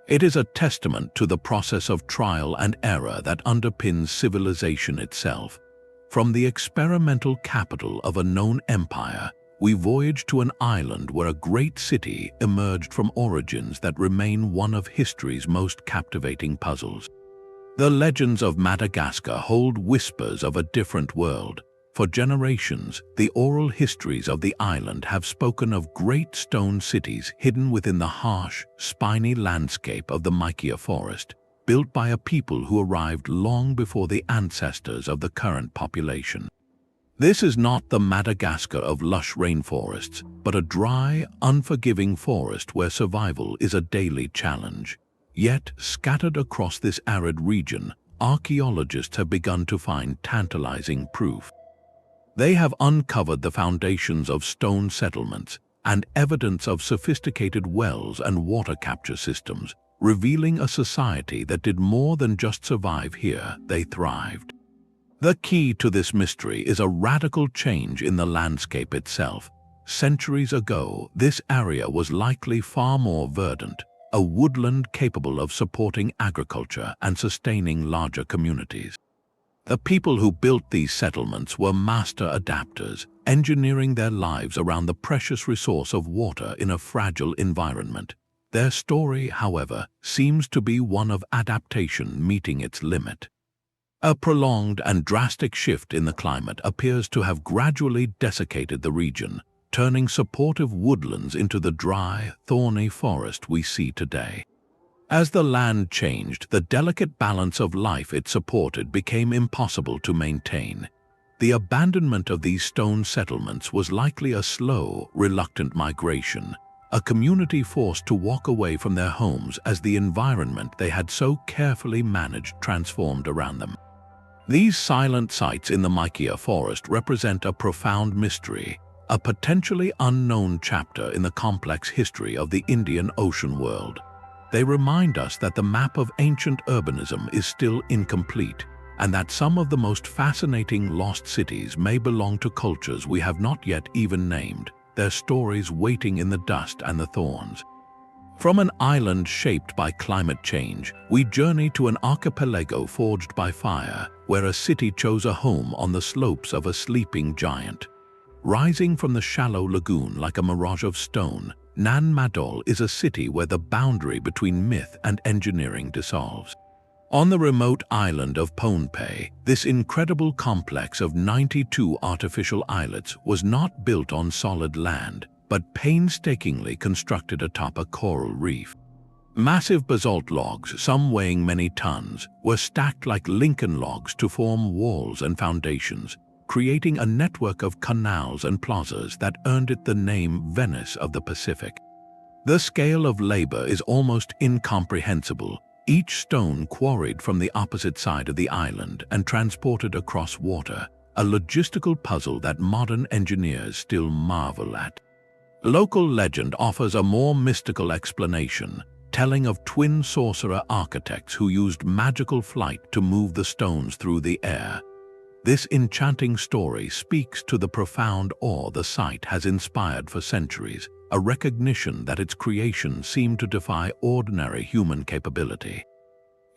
Speaker 1: It is a testament to the process of trial and error that underpins civilization itself. From the experimental capital of a known empire, we voyage to an island where a great city emerged from origins that remain one of history's most captivating puzzles. The legends of Madagascar hold whispers of a different world. For generations, the oral histories of the island have spoken of great stone cities hidden within the harsh, spiny landscape of the Mikia forest, built by a people who arrived long before the ancestors of the current population. This is not the Madagascar of lush rainforests, but a dry, unforgiving forest where survival is a daily challenge. Yet, scattered across this arid region, archaeologists have begun to find tantalizing proof. They have uncovered the foundations of stone settlements and evidence of sophisticated wells and water capture systems, revealing a society that did more than just survive here, they thrived. The key to this mystery is a radical change in the landscape itself. Centuries ago, this area was likely far more verdant, a woodland capable of supporting agriculture and sustaining larger communities. The people who built these settlements were master adapters, engineering their lives around the precious resource of water in a fragile environment. Their story, however, seems to be one of adaptation meeting its limit. A prolonged and drastic shift in the climate appears to have gradually desiccated the region, turning supportive woodlands into the dry, thorny forest we see today. As the land changed, the delicate balance of life it supported became impossible to maintain. The abandonment of these stone settlements was likely a slow, reluctant migration, a community forced to walk away from their homes as the environment they had so carefully managed transformed around them. These silent sites in the Mikia forest represent a profound mystery, a potentially unknown chapter in the complex history of the Indian Ocean world. They remind us that the map of ancient urbanism is still incomplete, and that some of the most fascinating lost cities may belong to cultures we have not yet even named, their stories waiting in the dust and the thorns. From an island shaped by climate change, we journey to an archipelago forged by fire, where a city chose a home on the slopes of a sleeping giant. Rising from the shallow lagoon like a mirage of stone, Madol is a city where the boundary between myth and engineering dissolves. On the remote island of Pohnpei, this incredible complex of 92 artificial islets was not built on solid land, but painstakingly constructed atop a coral reef. Massive basalt logs, some weighing many tons, were stacked like Lankan logs to form walls and foundations, creating a network of canals and plazas that earned it the name Venice of the Pacific. The scale of labor is almost incomprehensible, each stone quarried from the opposite side of the island and transported across water, a logistical puzzle that modern engineers still marvel at. Local legend offers a more mystical explanation, telling of twin sorcerer architects who used magical flight to move the stones through the air. This enchanting story speaks to the profound awe the site has inspired for centuries, a recognition that its creation seemed to defy ordinary human capability.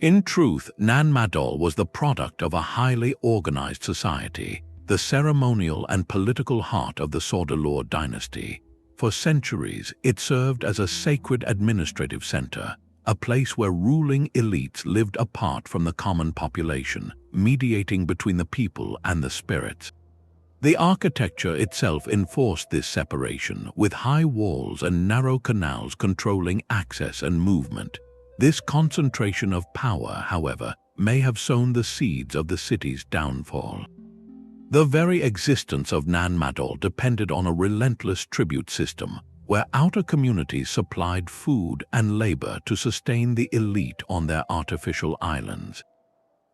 Speaker 1: In truth, Madol was the product of a highly organized society, the ceremonial and political heart of the Sodelor dynasty. For centuries, it served as a sacred administrative center, a place where ruling elites lived apart from the common population, mediating between the people and the spirits. The architecture itself enforced this separation, with high walls and narrow canals controlling access and movement. This concentration of power, however, may have sown the seeds of the city's downfall. The very existence of Madol depended on a relentless tribute system, where outer communities supplied food and labor to sustain the elite on their artificial islands.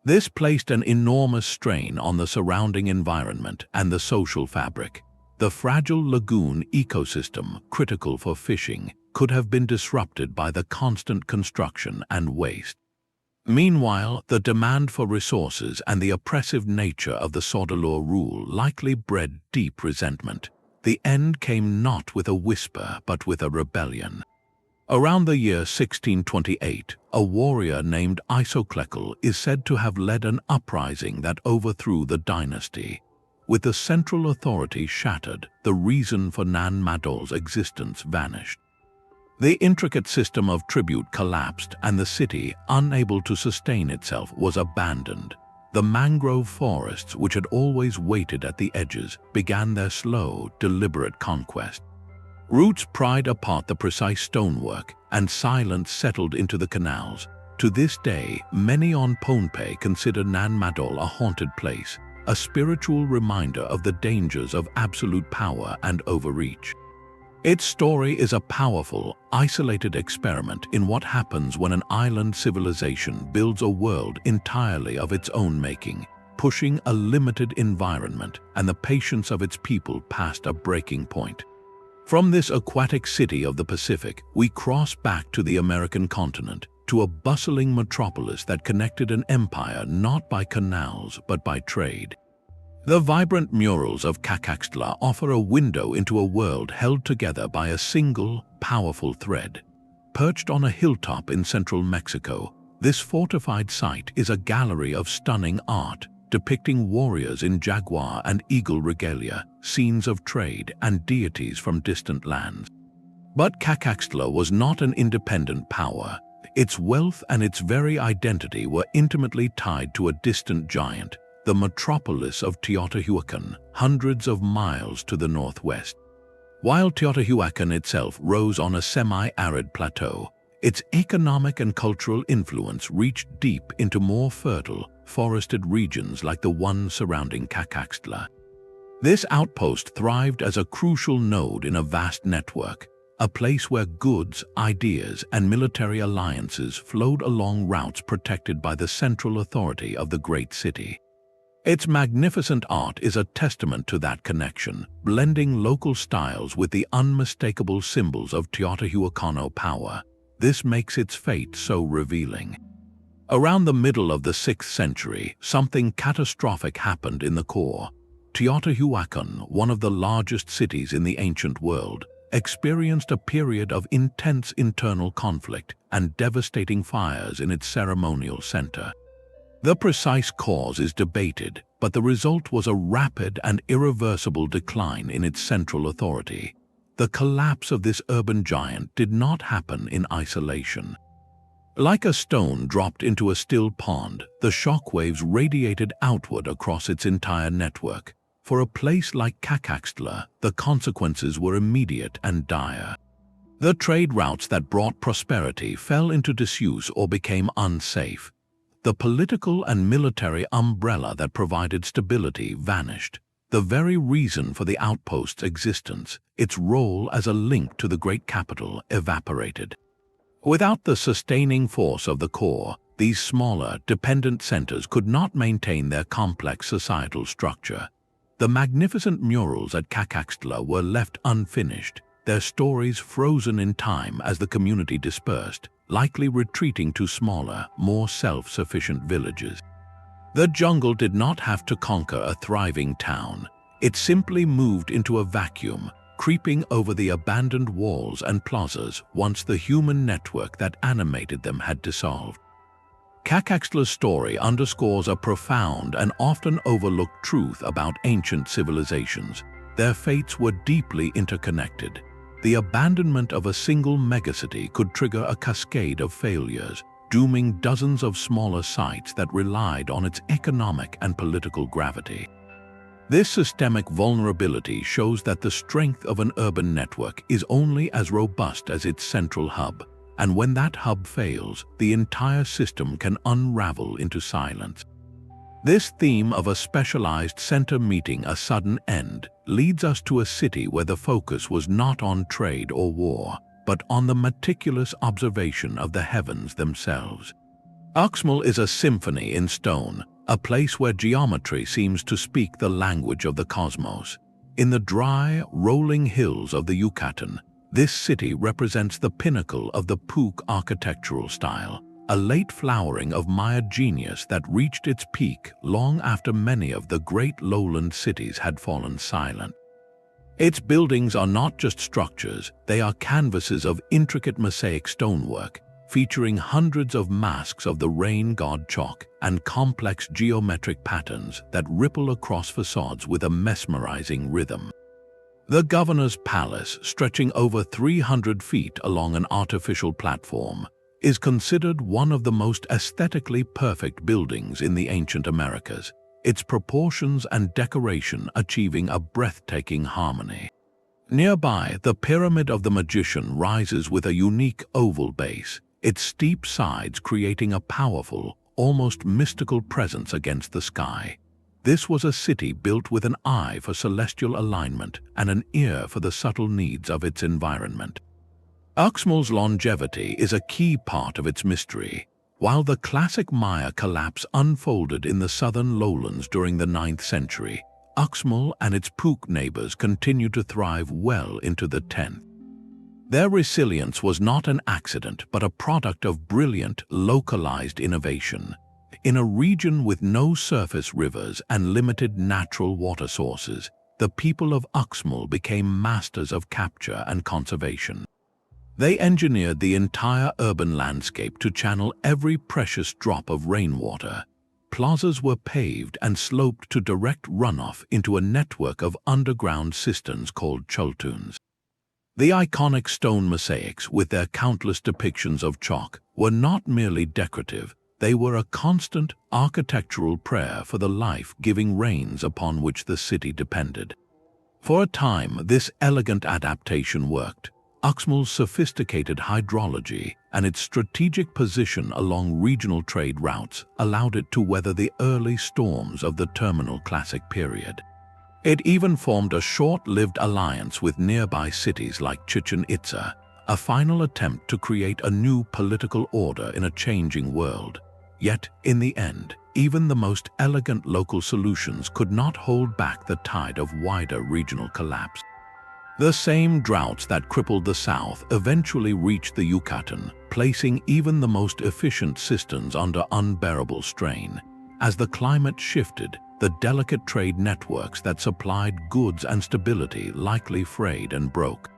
Speaker 1: This placed an enormous strain on the surrounding environment and the social fabric. The fragile lagoon ecosystem, critical for fishing, could have been disrupted by the constant construction and waste. Meanwhile, the demand for resources and the oppressive nature of the Sodelor rule likely bred deep resentment. The end came not with a whisper, but with a rebellion. Around the year 1628, a warrior named Isoclekal is said to have led an uprising that overthrew the dynasty. With the central authority shattered, the reason for Nan Madol's existence vanished. The intricate system of tribute collapsed, and the city, unable to sustain itself, was abandoned. The mangrove forests, which had always waited at the edges, began their slow, deliberate conquest. Roots pried apart the precise stonework, and silence settled into the canals. To this day, many on Pohnpei consider Nan Madol a haunted place, a spiritual reminder of the dangers of absolute power and overreach. Its story is a powerful, isolated experiment in what happens when an island civilization builds a world entirely of its own making, pushing a limited environment and the patience of its people past a breaking point. From this aquatic city of the Pacific, we cross back to the American continent, to a bustling metropolis that connected an empire not by canals but by trade. The vibrant murals of Cacaxtla offer a window into a world held together by a single, powerful thread. Perched on a hilltop in central Mexico, this fortified site is a gallery of stunning art, depicting warriors in jaguar and eagle regalia, scenes of trade, and deities from distant lands. But Cacaxtla was not an independent power. Its wealth and its very identity were intimately tied to a distant giant, the metropolis of Teotihuacan, hundreds of miles to the northwest. While Teotihuacan itself rose on a semi-arid plateau, its economic and cultural influence reached deep into more fertile, forested regions like the one surrounding Cacaxtla. This outpost thrived as a crucial node in a vast network, a place where goods, ideas, and military alliances flowed along routes protected by the central authority of the great city. Its magnificent art is a testament to that connection, blending local styles with the unmistakable symbols of Teotihuacano power. This makes its fate so revealing. Around the middle of the 6th century, something catastrophic happened in the core. Teotihuacan, one of the largest cities in the ancient world, experienced a period of intense internal conflict and devastating fires in its ceremonial center. The precise cause is debated, but the result was a rapid and irreversible decline in its central authority. The collapse of this urban giant did not happen in isolation. Like a stone dropped into a still pond, the shockwaves radiated outward across its entire network. For a place like Cacaxtla, the consequences were immediate and dire. The trade routes that brought prosperity fell into disuse or became unsafe. The political and military umbrella that provided stability vanished. The very reason for the outpost's existence, its role as a link to the great capital, evaporated. Without the sustaining force of the core, these smaller, dependent centers could not maintain their complex societal structure. The magnificent murals at Cacaxtla were left unfinished, their stories frozen in time as the community dispersed, likely retreating to smaller, more self-sufficient villages. The jungle did not have to conquer a thriving town. It simply moved into a vacuum, creeping over the abandoned walls and plazas once the human network that animated them had dissolved. Cacaxtla's story underscores a profound and often overlooked truth about ancient civilizations. Their fates were deeply interconnected. The abandonment of a single megacity could trigger a cascade of failures, dooming dozens of smaller sites that relied on its economic and political gravity. This systemic vulnerability shows that the strength of an urban network is only as robust as its central hub, and when that hub fails, the entire system can unravel into silence. This theme of a specialized center meeting a sudden end leads us to a city where the focus was not on trade or war, but on the meticulous observation of the heavens themselves. Uxmal is a symphony in stone, a place where geometry seems to speak the language of the cosmos. In the dry, rolling hills of the Yucatan, this city represents the pinnacle of the Puuc architectural style, a late flowering of Maya genius that reached its peak long after many of the great lowland cities had fallen silent. Its buildings are not just structures, they are canvases of intricate mosaic stonework, featuring hundreds of masks of the rain god Chok and complex geometric patterns that ripple across facades with a mesmerizing rhythm. The governor's palace, stretching over 300 feet along an artificial platform, is considered one of the most aesthetically perfect buildings in the ancient Americas, its proportions and decoration achieving a breathtaking harmony. Nearby, the Pyramid of the Magician rises with a unique oval base, its steep sides creating a powerful, almost mystical presence against the sky. This was a city built with an eye for celestial alignment and an ear for the subtle needs of its environment. Uxmal's longevity is a key part of its mystery. While the classic Maya collapse unfolded in the southern lowlands during the 9th century, Uxmal and its Puk neighbors continued to thrive well into the 10th. Their resilience was not an accident but a product of brilliant, localized innovation. In a region with no surface rivers and limited natural water sources, the people of Uxmal became masters of capture and conservation. They engineered the entire urban landscape to channel every precious drop of rainwater. Plazas were paved and sloped to direct runoff into a network of underground cisterns called choltuns. The iconic stone mosaics, with their countless depictions of Chok, were not merely decorative, they were a constant architectural prayer for the life-giving rains upon which the city depended. For a time, this elegant adaptation worked. Uxmal's sophisticated hydrology and its strategic position along regional trade routes allowed it to weather the early storms of the Terminal Classic period. It even formed a short-lived alliance with nearby cities like Chichen Itza, a final attempt to create a new political order in a changing world. Yet, in the end, even the most elegant local solutions could not hold back the tide of wider regional collapse. The same droughts that crippled the south eventually reached the Yucatan, placing even the most efficient systems under unbearable strain. As the climate shifted, the delicate trade networks that supplied goods and stability likely frayed and broke.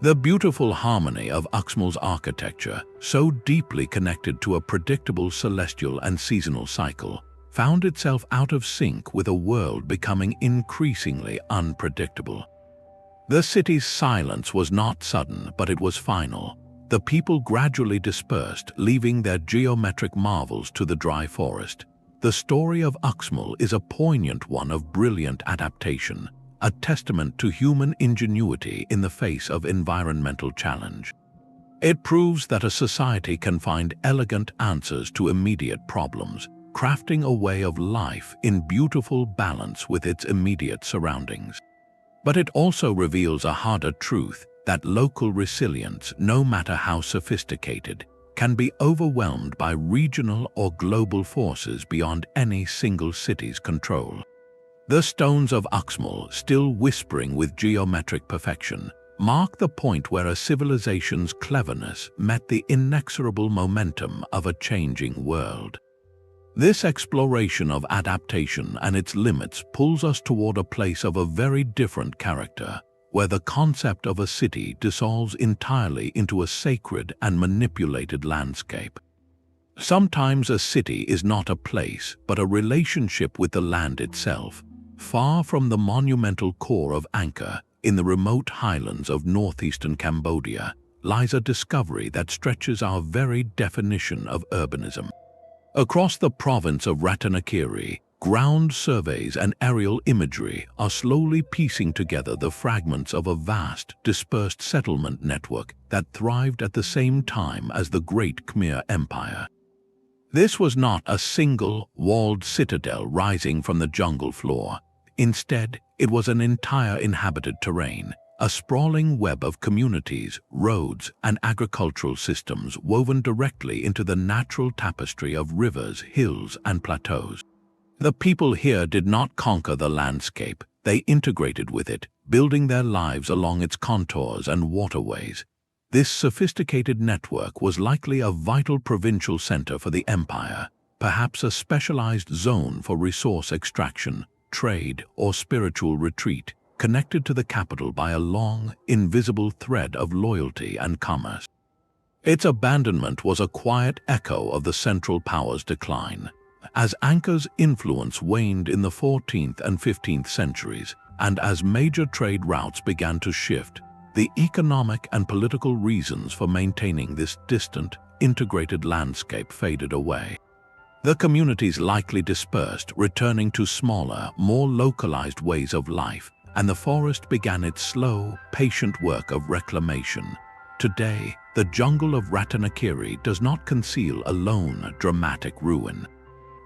Speaker 1: The beautiful harmony of Uxmal's architecture, so deeply connected to a predictable celestial and seasonal cycle, found itself out of sync with a world becoming increasingly unpredictable. The city's silence was not sudden, but it was final. The people gradually dispersed, leaving their geometric marvels to the dry forest. The story of Uxmal is a poignant one of brilliant adaptation, a testament to human ingenuity in the face of environmental challenge. It proves that a society can find elegant answers to immediate problems, crafting a way of life in beautiful balance with its immediate surroundings. But it also reveals a harder truth, that local resilience, no matter how sophisticated, can be overwhelmed by regional or global forces beyond any single city's control. The stones of Uxmal, still whispering with geometric perfection, mark the point where a civilization's cleverness met the inexorable momentum of a changing world. This exploration of adaptation and its limits pulls us toward a place of a very different character, where the concept of a city dissolves entirely into a sacred and manipulated landscape. Sometimes a city is not a place, but a relationship with the land itself. Far from the monumental core of Angkor, in the remote highlands of northeastern Cambodia, lies a discovery that stretches our very definition of urbanism. Across the province of Ratanakiri, ground surveys and aerial imagery are slowly piecing together the fragments of a vast, dispersed settlement network that thrived at the same time as the great Khmer Empire. This was not a single, walled citadel rising from the jungle floor. Instead, it was an entire inhabited terrain, a sprawling web of communities, roads, and agricultural systems woven directly into the natural tapestry of rivers, hills, and plateaus. The people here did not conquer the landscape, they integrated with it, building their lives along its contours and waterways. This sophisticated network was likely a vital provincial center for the empire, perhaps a specialized zone for resource extraction, trade, or spiritual retreat, connected to the capital by a long, invisible thread of loyalty and commerce. Its abandonment was a quiet echo of the Central Power's decline. As Angkor's influence waned in the 14th and 15th centuries, and as major trade routes began to shift, the economic and political reasons for maintaining this distant, integrated landscape faded away. The communities likely dispersed, returning to smaller, more localized ways of life, and the forest began its slow, patient work of reclamation. Today, the jungle of Ratanakiri does not conceal a lone, dramatic ruin.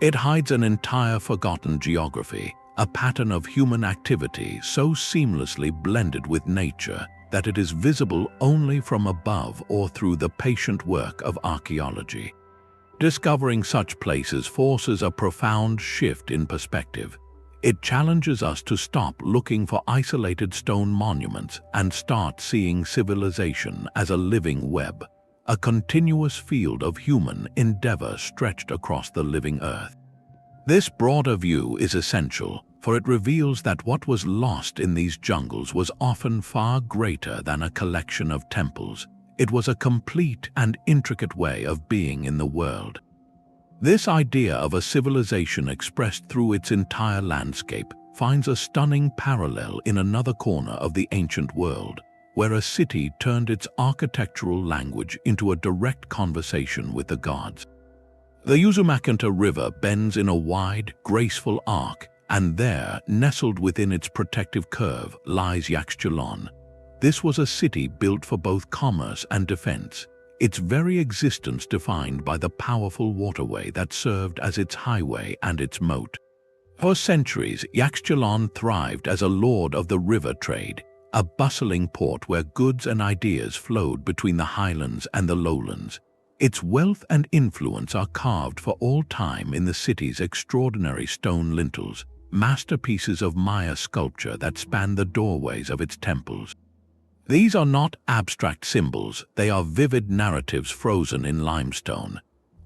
Speaker 1: It hides an entire forgotten geography, a pattern of human activity so seamlessly blended with nature that it is visible only from above or through the patient work of archaeology. Discovering such places forces a profound shift in perspective. It challenges us to stop looking for isolated stone monuments and start seeing civilization as a living web, a continuous field of human endeavor stretched across the living earth. This broader view is essential, for it reveals that what was lost in these jungles was often far greater than a collection of temples. It was a complete and intricate way of being in the world. This idea of a civilization expressed through its entire landscape finds a stunning parallel in another corner of the ancient world, where a city turned its architectural language into a direct conversation with the gods. The Uxmal River bends in a wide, graceful arc, and there, nestled within its protective curve, lies Yaxchilan. This was a city built for both commerce and defense, its very existence defined by the powerful waterway that served as its highway and its moat. For centuries, Yaxchilan thrived as a lord of the river trade, a bustling port where goods and ideas flowed between the highlands and the lowlands. Its wealth and influence are carved for all time in the city's extraordinary stone lintels, masterpieces of Maya sculpture that span the doorways of its temples. These are not abstract symbols, they are vivid narratives frozen in limestone.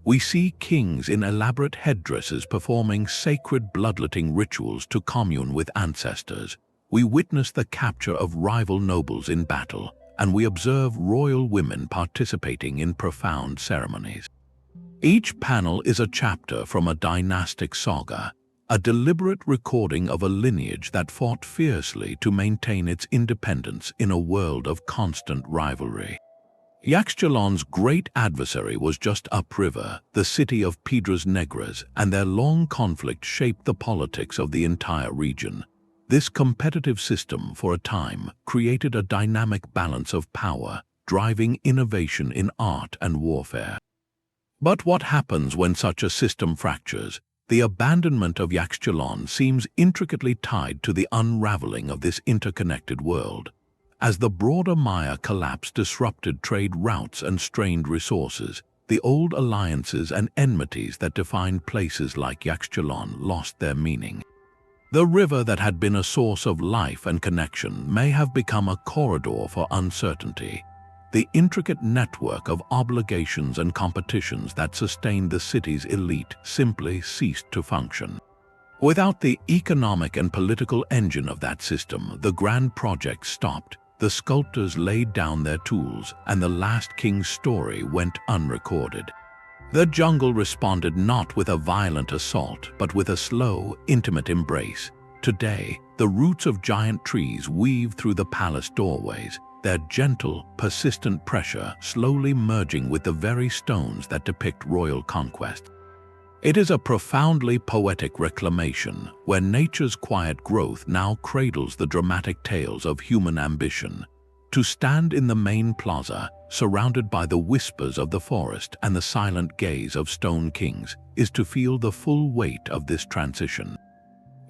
Speaker 1: We see kings in elaborate headdresses performing sacred bloodletting rituals to commune with ancestors. We witness the capture of rival nobles in battle, and we observe royal women participating in profound ceremonies. Each panel is a chapter from a dynastic saga, a deliberate recording of a lineage that fought fiercely to maintain its independence in a world of constant rivalry. Yaxchilan's great adversary was just upriver, the city of Piedras Negras, and their long conflict shaped the politics of the entire region. This competitive system, for a time, created a dynamic balance of power, driving innovation in art and warfare. But what happens when such a system fractures? The abandonment of Yaxchilan seems intricately tied to the unraveling of this interconnected world. As the broader Maya collapse disrupted trade routes and strained resources, the old alliances and enmities that defined places like Yaxchilan lost their meaning. The river that had been a source of life and connection may have become a corridor for uncertainty. The intricate network of obligations and competitions that sustained the city's elite simply ceased to function. Without the economic and political engine of that system, the grand project stopped. The sculptors laid down their tools, and the last king's story went unrecorded. The jungle responded not with a violent assault, but with a slow, intimate embrace. Today, the roots of giant trees weave through the palace doorways, their gentle, persistent pressure slowly merging with the very stones that depict royal conquest. It is a profoundly poetic reclamation, where nature's quiet growth now cradles the dramatic tales of human ambition. To stand in the main plaza, surrounded by the whispers of the forest and the silent gaze of stone kings, is to feel the full weight of this transition.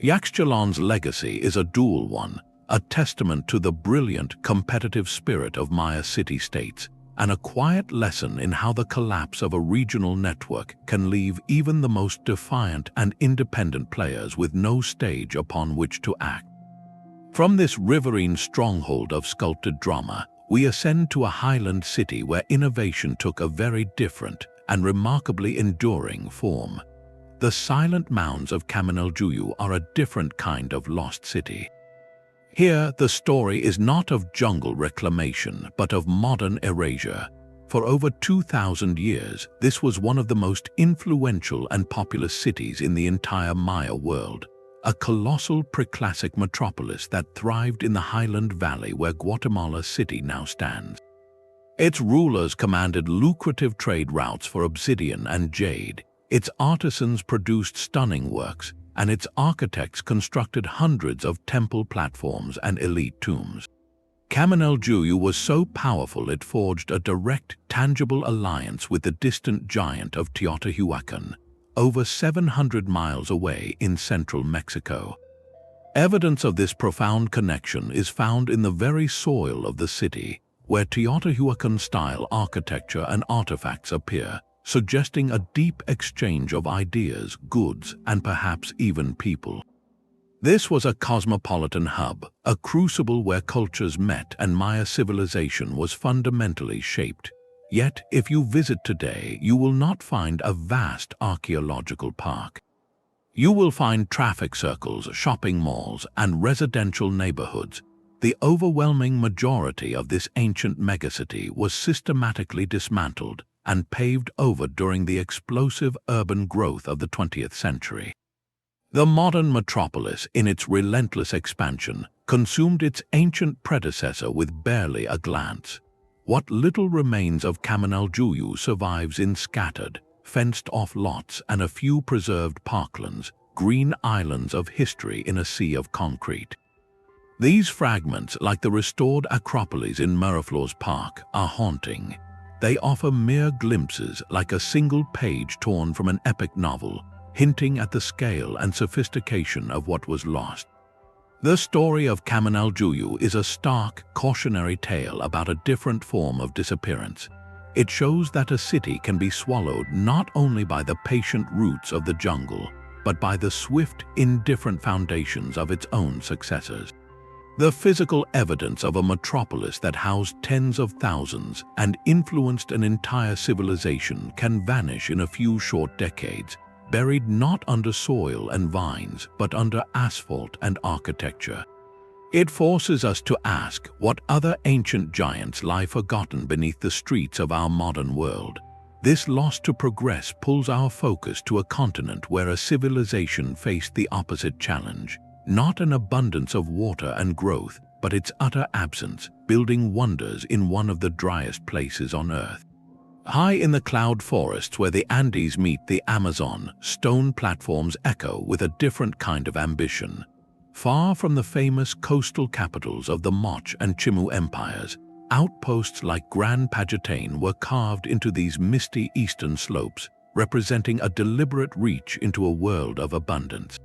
Speaker 1: Yaxchilan's legacy is a dual one, a testament to the brilliant, competitive spirit of Maya city-states, and a quiet lesson in how the collapse of a regional network can leave even the most defiant and independent players with no stage upon which to act. From this riverine stronghold of sculpted drama, we ascend to a highland city where innovation took a very different and remarkably enduring form. The silent mounds of Kaminaljuyu are a different kind of lost city. Here, the story is not of jungle reclamation, but of modern erasure. For over 2,000 years, this was one of the most influential and populous cities in the entire Maya world, a colossal preclassic metropolis that thrived in the highland valley where Guatemala City now stands. Its rulers commanded lucrative trade routes for obsidian and jade, its artisans produced stunning works, and its architects constructed hundreds of temple platforms and elite tombs. Kaminaljuyu was so powerful it forged a direct, tangible alliance with the distant giant of Teotihuacan, over 700 miles away in central Mexico. Evidence of this profound connection is found in the very soil of the city, where Teotihuacan-style architecture and artifacts appear, suggesting a deep exchange of ideas, goods, and perhaps even people. This was a cosmopolitan hub, a crucible where cultures met and Maya civilization was fundamentally shaped. Yet, if you visit today, you will not find a vast archaeological park. You will find traffic circles, shopping malls, and residential neighborhoods. The overwhelming majority of this ancient megacity was systematically dismantled and paved over during the explosive urban growth of the 20th century. The modern metropolis, in its relentless expansion, consumed its ancient predecessor with barely a glance. What little remains of Kaminaljuyu survives in scattered, fenced-off lots and a few preserved parklands, green islands of history in a sea of concrete. These fragments, like the restored Acropolis in Miraflores Park, are haunting. They offer mere glimpses, like a single page torn from an epic novel, hinting at the scale and sophistication of what was lost. The story of Kaminaljuyu is a stark, cautionary tale about a different form of disappearance. It shows that a city can be swallowed not only by the patient roots of the jungle, but by the swift, indifferent foundations of its own successors. The physical evidence of a metropolis that housed tens of thousands and influenced an entire civilization can vanish in a few short decades, buried not under soil and vines, but under asphalt and architecture. It forces us to ask what other ancient giants lie forgotten beneath the streets of our modern world. This loss to progress pulls our focus to a continent where a civilization faced the opposite challenge. Not an abundance of water and growth, but its utter absence, building wonders in one of the driest places on Earth. High in the cloud forests where the Andes meet the Amazon, stone platforms echo with a different kind of ambition. Far from the famous coastal capitals of the Moche and Chimu empires, outposts like Grand Pajatain were carved into these misty eastern slopes, representing a deliberate reach into a world of abundance.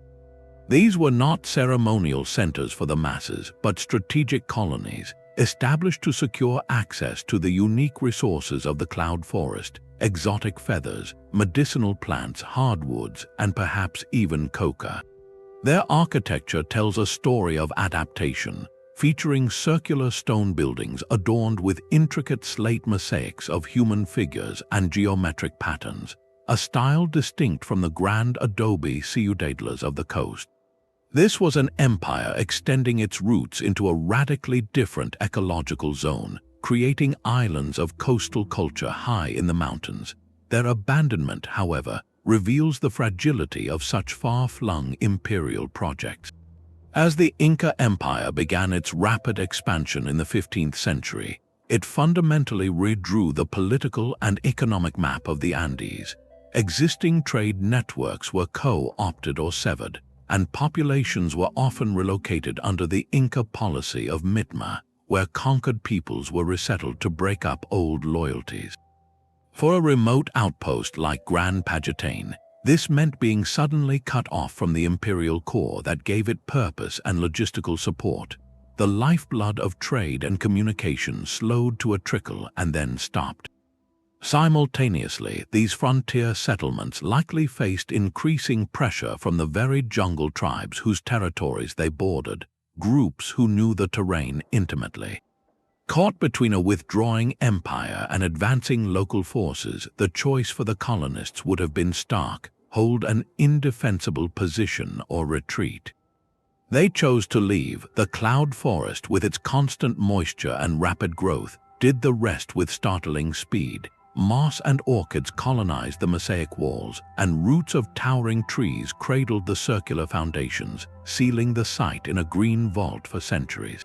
Speaker 1: These were not ceremonial centers for the masses, but strategic colonies, established to secure access to the unique resources of the cloud forest, exotic feathers, medicinal plants, hardwoods, and perhaps even coca. Their architecture tells a story of adaptation, featuring circular stone buildings adorned with intricate slate mosaics of human figures and geometric patterns, a style distinct from the grand adobe ciudadelas of the coast. This was an empire extending its roots into a radically different ecological zone, creating islands of coastal culture high in the mountains. Their abandonment, however, reveals the fragility of such far-flung imperial projects. As the Inca Empire began its rapid expansion in the 15th century, it fundamentally redrew the political and economic map of the Andes. Existing trade networks were co-opted or severed, and populations were often relocated under the Inca policy of Mitma, where conquered peoples were resettled to break up old loyalties. For a remote outpost like Grand Pajatain, this meant being suddenly cut off from the imperial core that gave it purpose and logistical support. The lifeblood of trade and communication slowed to a trickle and then stopped. Simultaneously, these frontier settlements likely faced increasing pressure from the very jungle tribes whose territories they bordered, groups who knew the terrain intimately. Caught between a withdrawing empire and advancing local forces, the choice for the colonists would have been stark: hold an indefensible position or retreat. They chose to leave. The cloud forest, with its constant moisture and rapid growth, did the rest with startling speed. Moss and orchids colonized the mosaic walls, and roots of towering trees cradled the circular foundations, sealing the site in a green vault for centuries.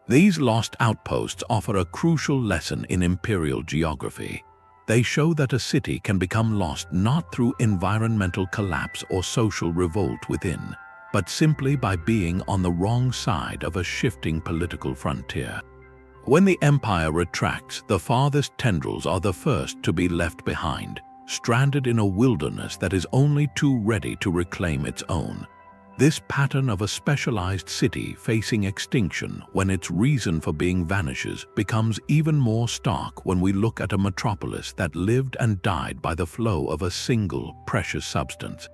Speaker 1: These lost outposts offer a crucial lesson in imperial geography. They show that a city can become lost not through environmental collapse or social revolt within, but simply by being on the wrong side of a shifting political frontier. When the empire retracts, the farthest tendrils are the first to be left behind, stranded in a wilderness that is only too ready to reclaim its own. This pattern of a specialized city facing extinction when its reason for being vanishes becomes even more stark when we look at a metropolis that lived and died by the flow of a single precious substance.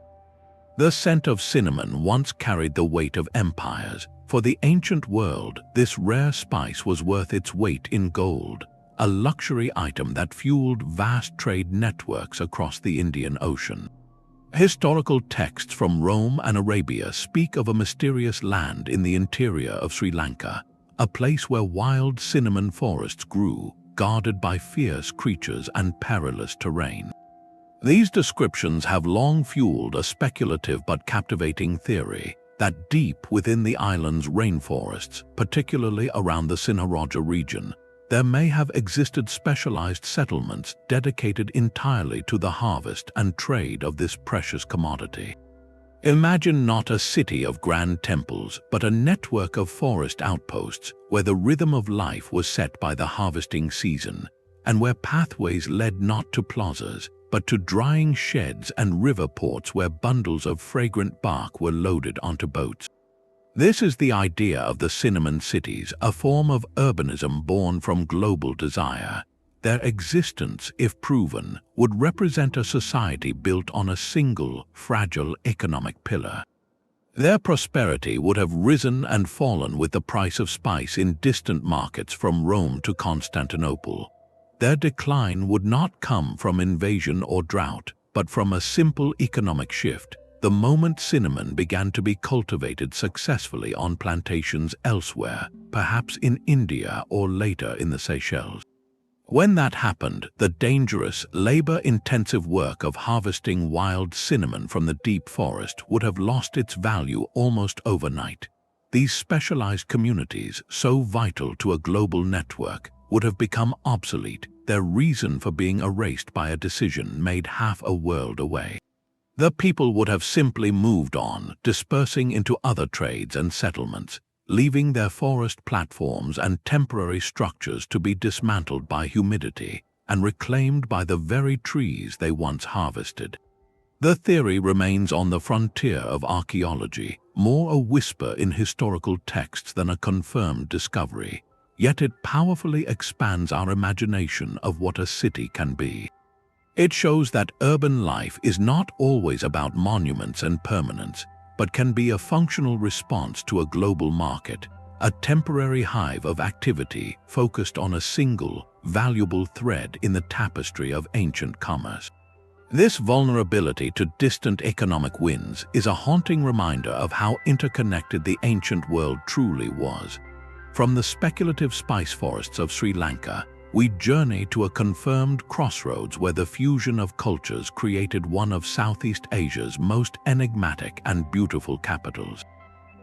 Speaker 1: The scent of cinnamon once carried the weight of empires. For the ancient world, this rare spice was worth its weight in gold, a luxury item that fueled vast trade networks across the Indian Ocean. Historical texts from Rome and Arabia speak of a mysterious land in the interior of Sri Lanka, a place where wild cinnamon forests grew, guarded by fierce creatures and perilous terrain. These descriptions have long fueled a speculative but captivating theory that deep within the island's rainforests, particularly around the Sinharaja region, there may have existed specialized settlements dedicated entirely to the harvest and trade of this precious commodity. Imagine not a city of grand temples, but a network of forest outposts where the rhythm of life was set by the harvesting season, and where pathways led not to plazas, but to drying sheds and river ports where bundles of fragrant bark were loaded onto boats. This is the idea of the cinnamon cities, a form of urbanism born from global desire. Their existence, if proven, would represent a society built on a single, fragile economic pillar. Their prosperity would have risen and fallen with the price of spice in distant markets from Rome to Constantinople. Their decline would not come from invasion or drought, but from a simple economic shift, the moment cinnamon began to be cultivated successfully on plantations elsewhere, perhaps in India or later in the Seychelles. When that happened, the dangerous, labor-intensive work of harvesting wild cinnamon from the deep forest would have lost its value almost overnight. These specialized communities, so vital to a global network, would have become obsolete, their reason for being erased by a decision made half a world away. The people would have simply moved on, dispersing into other trades and settlements, leaving their forest platforms and temporary structures to be dismantled by humidity and reclaimed by the very trees they once harvested. The theory remains on the frontier of archaeology, more a whisper in historical texts than a confirmed discovery. Yet it powerfully expands our imagination of what a city can be. It shows that urban life is not always about monuments and permanence, but can be a functional response to a global market, a temporary hive of activity focused on a single, valuable thread in the tapestry of ancient commerce. This vulnerability to distant economic winds is a haunting reminder of how interconnected the ancient world truly was. From the speculative spice forests of Sri Lanka, we journey to a confirmed crossroads where the fusion of cultures created one of Southeast Asia's most enigmatic and beautiful capitals.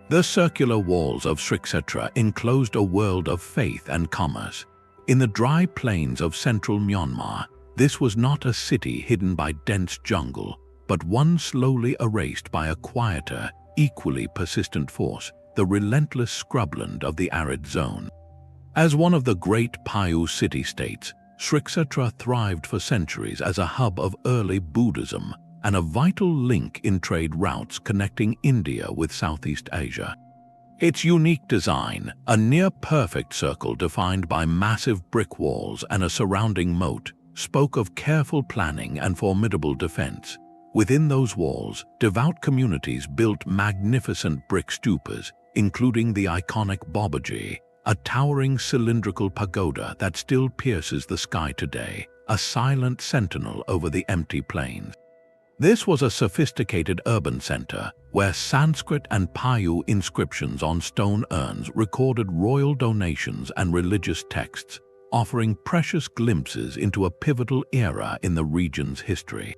Speaker 1: The circular walls of Srikshetra enclosed a world of faith and commerce. In the dry plains of central Myanmar, this was not a city hidden by dense jungle, but one slowly erased by a quieter, equally persistent force, the relentless scrubland of the arid zone. As one of the great Paiute city-states, Srikshetra thrived for centuries as a hub of early Buddhism and a vital link in trade routes connecting India with Southeast Asia. Its unique design, a near-perfect circle defined by massive brick walls and a surrounding moat, spoke of careful planning and formidable defense. Within those walls, devout communities built magnificent brick stupas, including the iconic Babaji, a towering cylindrical pagoda that still pierces the sky today, a silent sentinel over the empty plains. This was a sophisticated urban center where Sanskrit and Paiute inscriptions on stone urns recorded royal donations and religious texts, offering precious glimpses into a pivotal era in the region's history.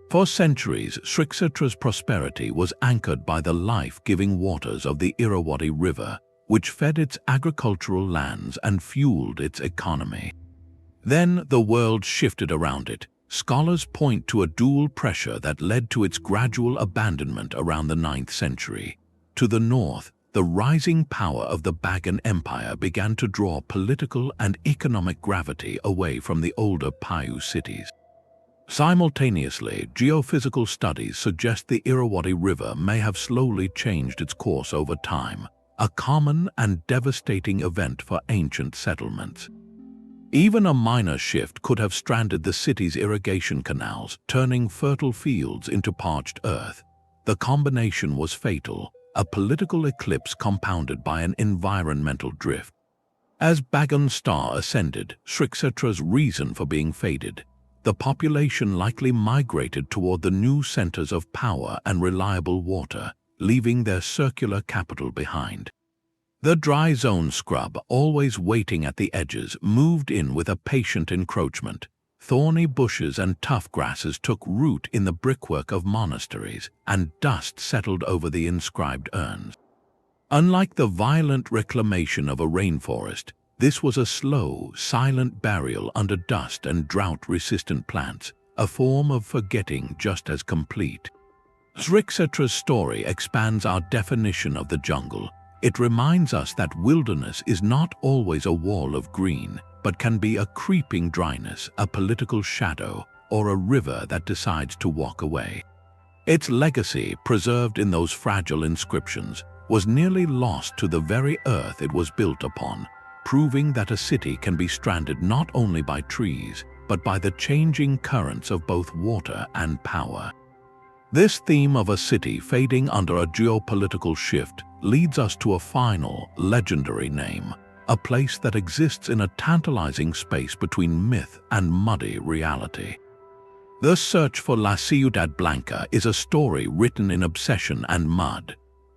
Speaker 1: For centuries, Srixetra's prosperity was anchored by the life-giving waters of the Irrawaddy River, which fed its agricultural lands and fueled its economy. Then the world shifted around it. Scholars point to a dual pressure that led to its gradual abandonment around the 9th century. To the north, the rising power of the Bagan Empire began to draw political and economic gravity away from the older Paiute cities. Simultaneously, geophysical studies suggest the Irrawaddy River may have slowly changed its course over time, a common and devastating event for ancient settlements. Even a minor shift could have stranded the city's irrigation canals, turning fertile fields into parched earth. The combination was fatal, a political eclipse compounded by an environmental drift. As Bagan's star ascended, Srixetra's reason for being faded, the population likely migrated toward the new centers of power and reliable water, leaving their circular capital behind. The dry zone scrub, always waiting at the edges, moved in with a patient encroachment. Thorny bushes and tough grasses took root in the brickwork of monasteries, and dust settled over the inscribed urns. Unlike the violent reclamation of a rainforest, this was a slow, silent burial under dust and drought-resistant plants, a form of forgetting just as complete. Srixetra's story expands our definition of the jungle. It reminds us that wilderness is not always a wall of green, but can be a creeping dryness, a political shadow, or a river that decides to walk away. Its legacy, preserved in those fragile inscriptions, was nearly lost to the very earth it was built upon, proving that a city can be stranded not only by trees, but by the changing currents of both water and power. This theme of a city fading under a geopolitical shift leads us to a final, legendary name, a place that exists in a tantalizing space between myth and muddy reality. The search for La Ciudad Blanca is a story written in obsession and mud.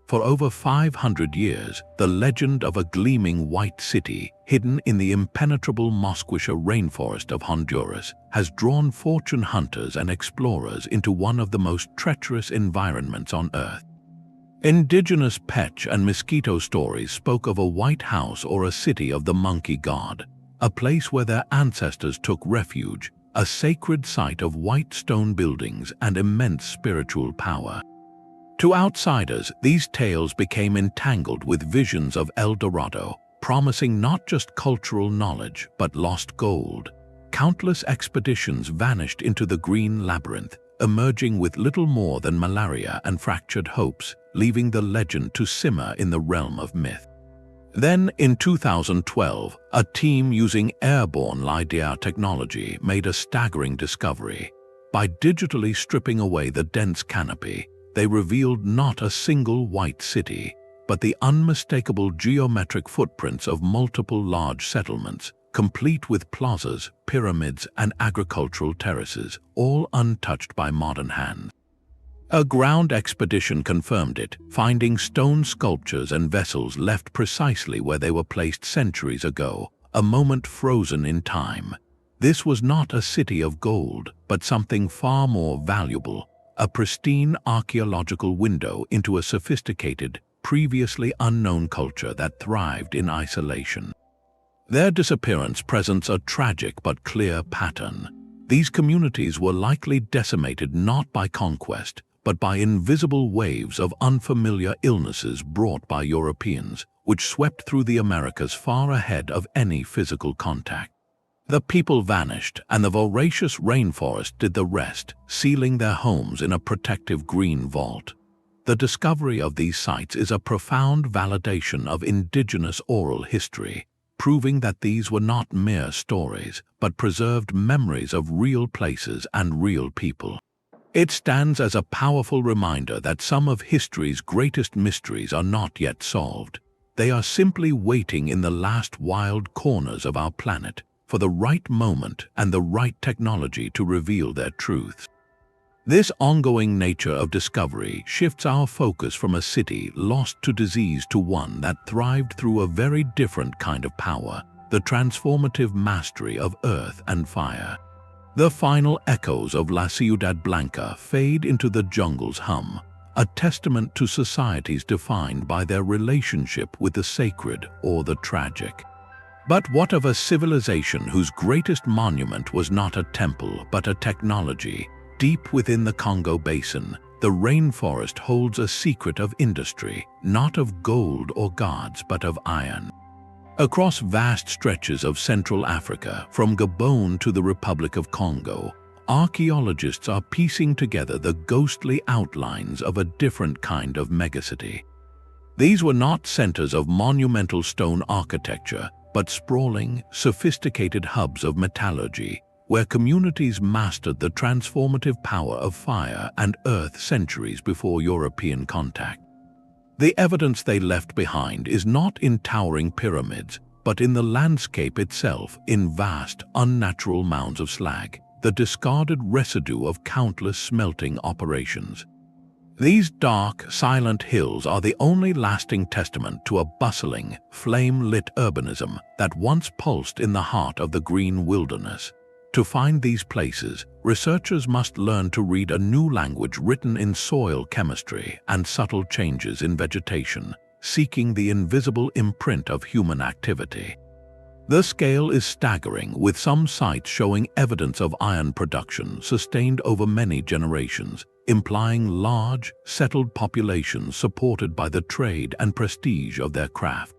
Speaker 1: For over 500 years, the legend of a gleaming white city, hidden in the impenetrable Mosquitia rainforest of Honduras, has drawn fortune hunters and explorers into one of the most treacherous environments on Earth. Indigenous Petch and Mosquito stories spoke of a white house or a city of the monkey god, a place where their ancestors took refuge, a sacred site of white stone buildings and immense spiritual power. To outsiders, these tales became entangled with visions of El Dorado, promising not just cultural knowledge but lost gold. Countless expeditions vanished into the green labyrinth, emerging with little more than malaria and fractured hopes, leaving the legend to simmer in the realm of myth. Then, in 2012, a team using airborne LiDAR technology made a staggering discovery. By digitally stripping away the dense canopy, they revealed not a single white city, but the unmistakable geometric footprints of multiple large settlements, complete with plazas, pyramids, and agricultural terraces, all untouched by modern hands. A ground expedition confirmed it, finding stone sculptures and vessels left precisely where they were placed centuries ago, a moment frozen in time. This was not a city of gold, but something far more valuable, a pristine archaeological window into a sophisticated, previously unknown culture that thrived in isolation. Their disappearance presents a tragic but clear pattern. These communities were likely decimated not by conquest, but by invisible waves of unfamiliar illnesses brought by Europeans, which swept through the Americas far ahead of any physical contact. The people vanished, and the voracious rainforest did the rest, sealing their homes in a protective green vault. The discovery of these sites is a profound validation of indigenous oral history, proving that these were not mere stories, but preserved memories of real places and real people. It stands as a powerful reminder that some of history's greatest mysteries are not yet solved. They are simply waiting in the last wild corners of our planet, for the right moment and the right technology to reveal their truths. This ongoing nature of discovery shifts our focus from a city lost to disease to one that thrived through a very different kind of power, the transformative mastery of earth and fire. The final echoes of La Ciudad Blanca fade into the jungle's hum, a testament to societies defined by their relationship with the sacred or the tragic. But what of a civilization whose greatest monument was not a temple but a technology? Deep within the Congo Basin, the rainforest holds a secret of industry, not of gold or gods but of iron. Across vast stretches of Central Africa, from Gabon to the Republic of Congo, archaeologists are piecing together the ghostly outlines of a different kind of megacity. These were not centers of monumental stone architecture, but sprawling, sophisticated hubs of metallurgy, where communities mastered the transformative power of fire and earth centuries before European contact. The evidence they left behind is not in towering pyramids, but in the landscape itself, in vast, unnatural mounds of slag, the discarded residue of countless smelting operations. These dark, silent hills are the only lasting testament to a bustling, flame-lit urbanism that once pulsed in the heart of the green wilderness. To find these places, researchers must learn to read a new language written in soil chemistry and subtle changes in vegetation, seeking the invisible imprint of human activity. The scale is staggering, with some sites showing evidence of iron production sustained over many generations, implying large, settled populations supported by the trade and prestige of their craft.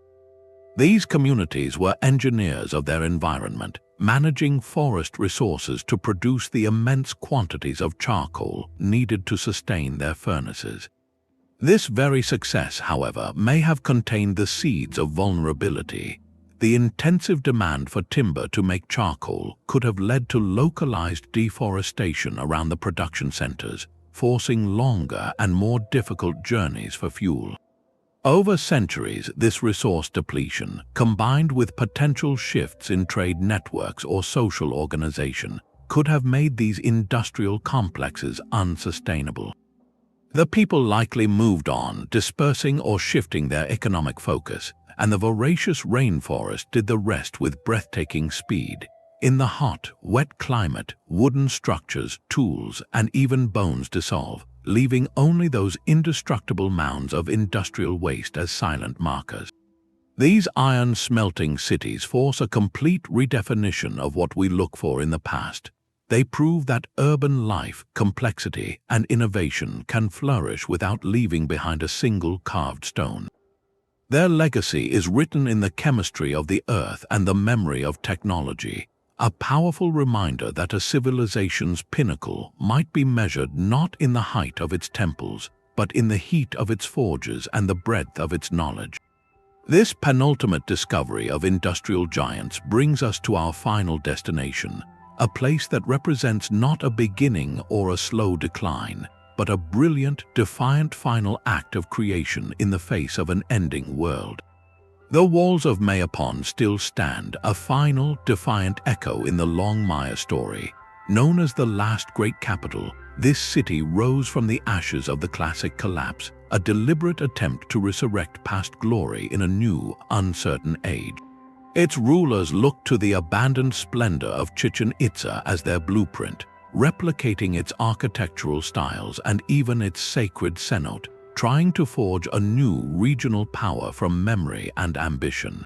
Speaker 1: These communities were engineers of their environment, managing forest resources to produce the immense quantities of charcoal needed to sustain their furnaces. This very success, however, may have contained the seeds of vulnerability. The intensive demand for timber to make charcoal could have led to localized deforestation around the production centers, forcing longer and more difficult journeys for fuel. Over centuries, this resource depletion, combined with potential shifts in trade networks or social organization, could have made these industrial complexes unsustainable. The people likely moved on, dispersing or shifting their economic focus, and the voracious rainforest did the rest with breathtaking speed. In the hot, wet climate, wooden structures, tools, and even bones dissolve, leaving only those indestructible mounds of industrial waste as silent markers. These iron-smelting cities force a complete redefinition of what we look for in the past. They prove that urban life, complexity, and innovation can flourish without leaving behind a single carved stone. Their legacy is written in the chemistry of the earth and the memory of technology, a powerful reminder that a civilization's pinnacle might be measured not in the height of its temples, but in the heat of its forges and the breadth of its knowledge. This penultimate discovery of industrial giants brings us to our final destination, a place that represents not a beginning or a slow decline, but a brilliant, defiant final act of creation in the face of an ending world. The walls of Mayapon still stand, a final, defiant echo in the long Maya story. Known as the last great capital, this city rose from the ashes of the classic collapse, a deliberate attempt to resurrect past glory in a new, uncertain age. Its rulers looked to the abandoned splendor of Chichen Itza as their blueprint, replicating its architectural styles and even its sacred cenote, trying to forge a new regional power from memory and ambition.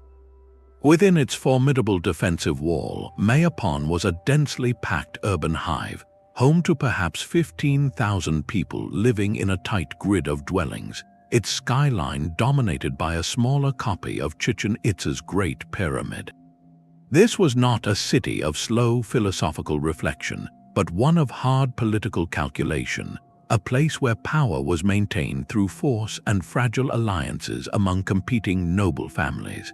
Speaker 1: Within its formidable defensive wall, Mayapon was a densely packed urban hive, home to perhaps 15,000 people living in a tight grid of dwellings, its skyline dominated by a smaller copy of Chichen Itza's Great Pyramid. This was not a city of slow philosophical reflection, but one of hard political calculation, a place where power was maintained through force and fragile alliances among competing noble families.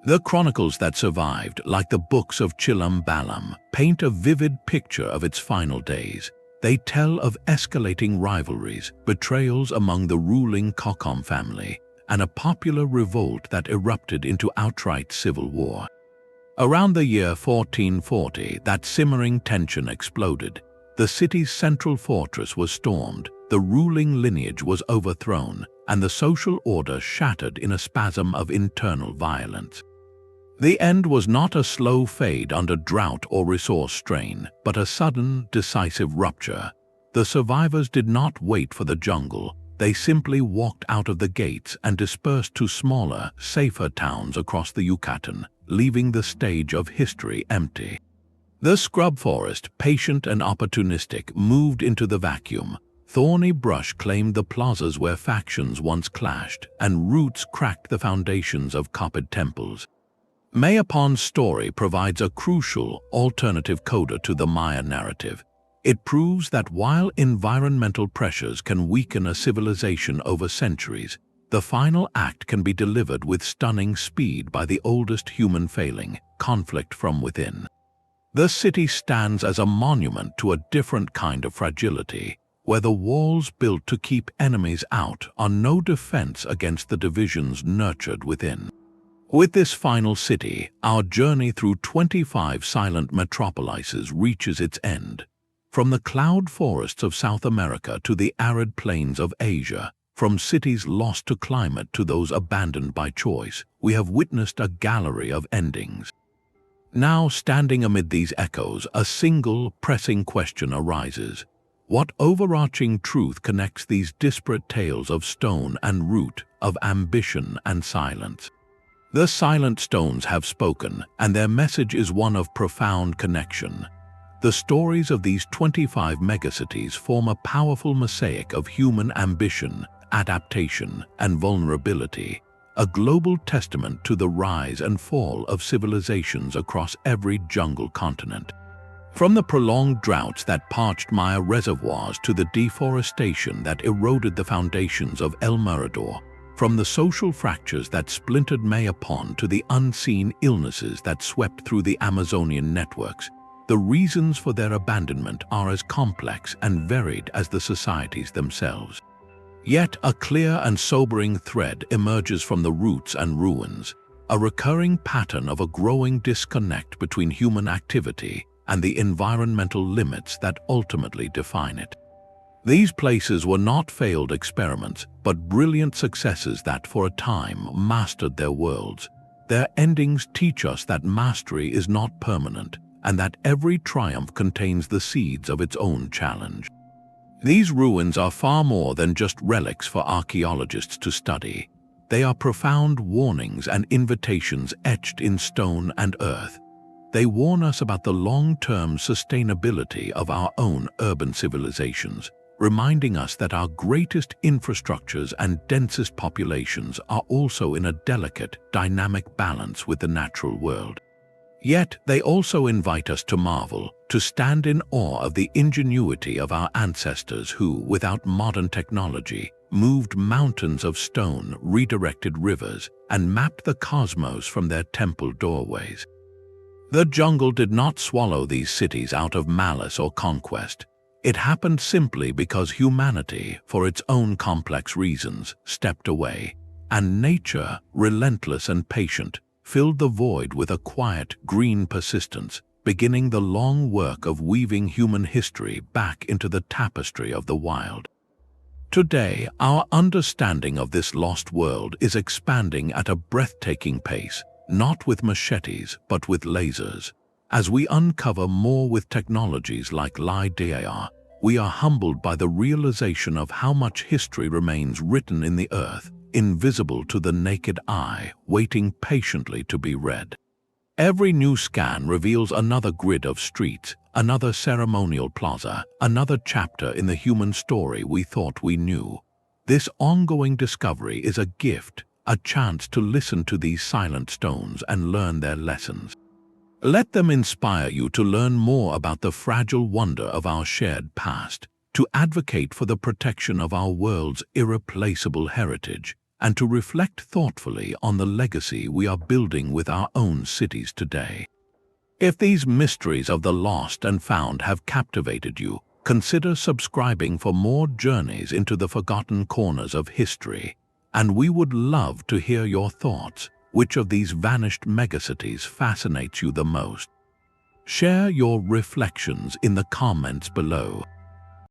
Speaker 1: The chronicles that survived, like the books of Chilam Balam, paint a vivid picture of its final days. They tell of escalating rivalries, betrayals among the ruling Copán family, and a popular revolt that erupted into outright civil war. Around the year 1440, that simmering tension exploded. The city's central fortress was stormed, the ruling lineage was overthrown, and the social order shattered in a spasm of internal violence. The end was not a slow fade under drought or resource strain, but a sudden, decisive rupture. The survivors did not wait for the jungle. They simply walked out of the gates and dispersed to smaller, safer towns across the Yucatan, leaving the stage of history empty. The scrub forest, patient and opportunistic, moved into the vacuum. Thorny brush claimed the plazas where factions once clashed, and roots cracked the foundations of coppered temples. Mayapon's story provides a crucial, alternative coda to the Maya narrative. It proves that while environmental pressures can weaken a civilization over centuries, the final act can be delivered with stunning speed by the oldest human failing, conflict from within. The city stands as a monument to a different kind of fragility, where the walls built to keep enemies out are no defense against the divisions nurtured within. With this final city, our journey through 25 silent metropolises reaches its end. From the cloud forests of South America to the arid plains of Asia, from cities lost to climate to those abandoned by choice, we have witnessed a gallery of endings. Now, standing amid these echoes, a single, pressing question arises. What overarching truth connects these disparate tales of stone and root, of ambition and silence? The silent stones have spoken, and their message is one of profound connection. The stories of these 25 megacities form a powerful mosaic of human ambition, adaptation, and vulnerability, a global testament to the rise and fall of civilizations across every jungle continent. From the prolonged droughts that parched Maya reservoirs to the deforestation that eroded the foundations of El Mirador, from the social fractures that splintered Mayapon to the unseen illnesses that swept through the Amazonian networks, the reasons for their abandonment are as complex and varied as the societies themselves. Yet a clear and sobering thread emerges from the roots and ruins, a recurring pattern of a growing disconnect between human activity and the environmental limits that ultimately define it. These places were not failed experiments, but brilliant successes that for a time mastered their worlds. Their endings teach us that mastery is not permanent, and that every triumph contains the seeds of its own challenge. These ruins are far more than just relics for archaeologists to study. They are profound warnings and invitations etched in stone and earth. They warn us about the long-term sustainability of our own urban civilizations, reminding us that our greatest infrastructures and densest populations are also in a delicate, dynamic balance with the natural world. Yet they also invite us to marvel, to stand in awe of the ingenuity of our ancestors who, without modern technology, moved mountains of stone, redirected rivers, and mapped the cosmos from their temple doorways. The jungle did not swallow these cities out of malice or conquest. It happened simply because humanity, for its own complex reasons, stepped away, and nature, relentless and patient, filled the void with a quiet, green persistence, beginning the long work of weaving human history back into the tapestry of the wild. Today, our understanding of this lost world is expanding at a breathtaking pace, not with machetes, but with lasers. As we uncover more with technologies like LiDAR, we are humbled by the realization of how much history remains written in the earth, invisible to the naked eye, waiting patiently to be read. Every new scan reveals another grid of streets, another ceremonial plaza, another chapter in the human story we thought we knew. This ongoing discovery is a gift, a chance to listen to these silent stones and learn their lessons. Let them inspire you to learn more about the fragile wonder of our shared past, to advocate for the protection of our world's irreplaceable heritage, and to reflect thoughtfully on the legacy we are building with our own cities today. If these mysteries of the lost and found have captivated you, consider subscribing for more journeys into the forgotten corners of history, and we would love to hear your thoughts. Which of these vanished megacities fascinates you the most? Share your reflections in the comments below.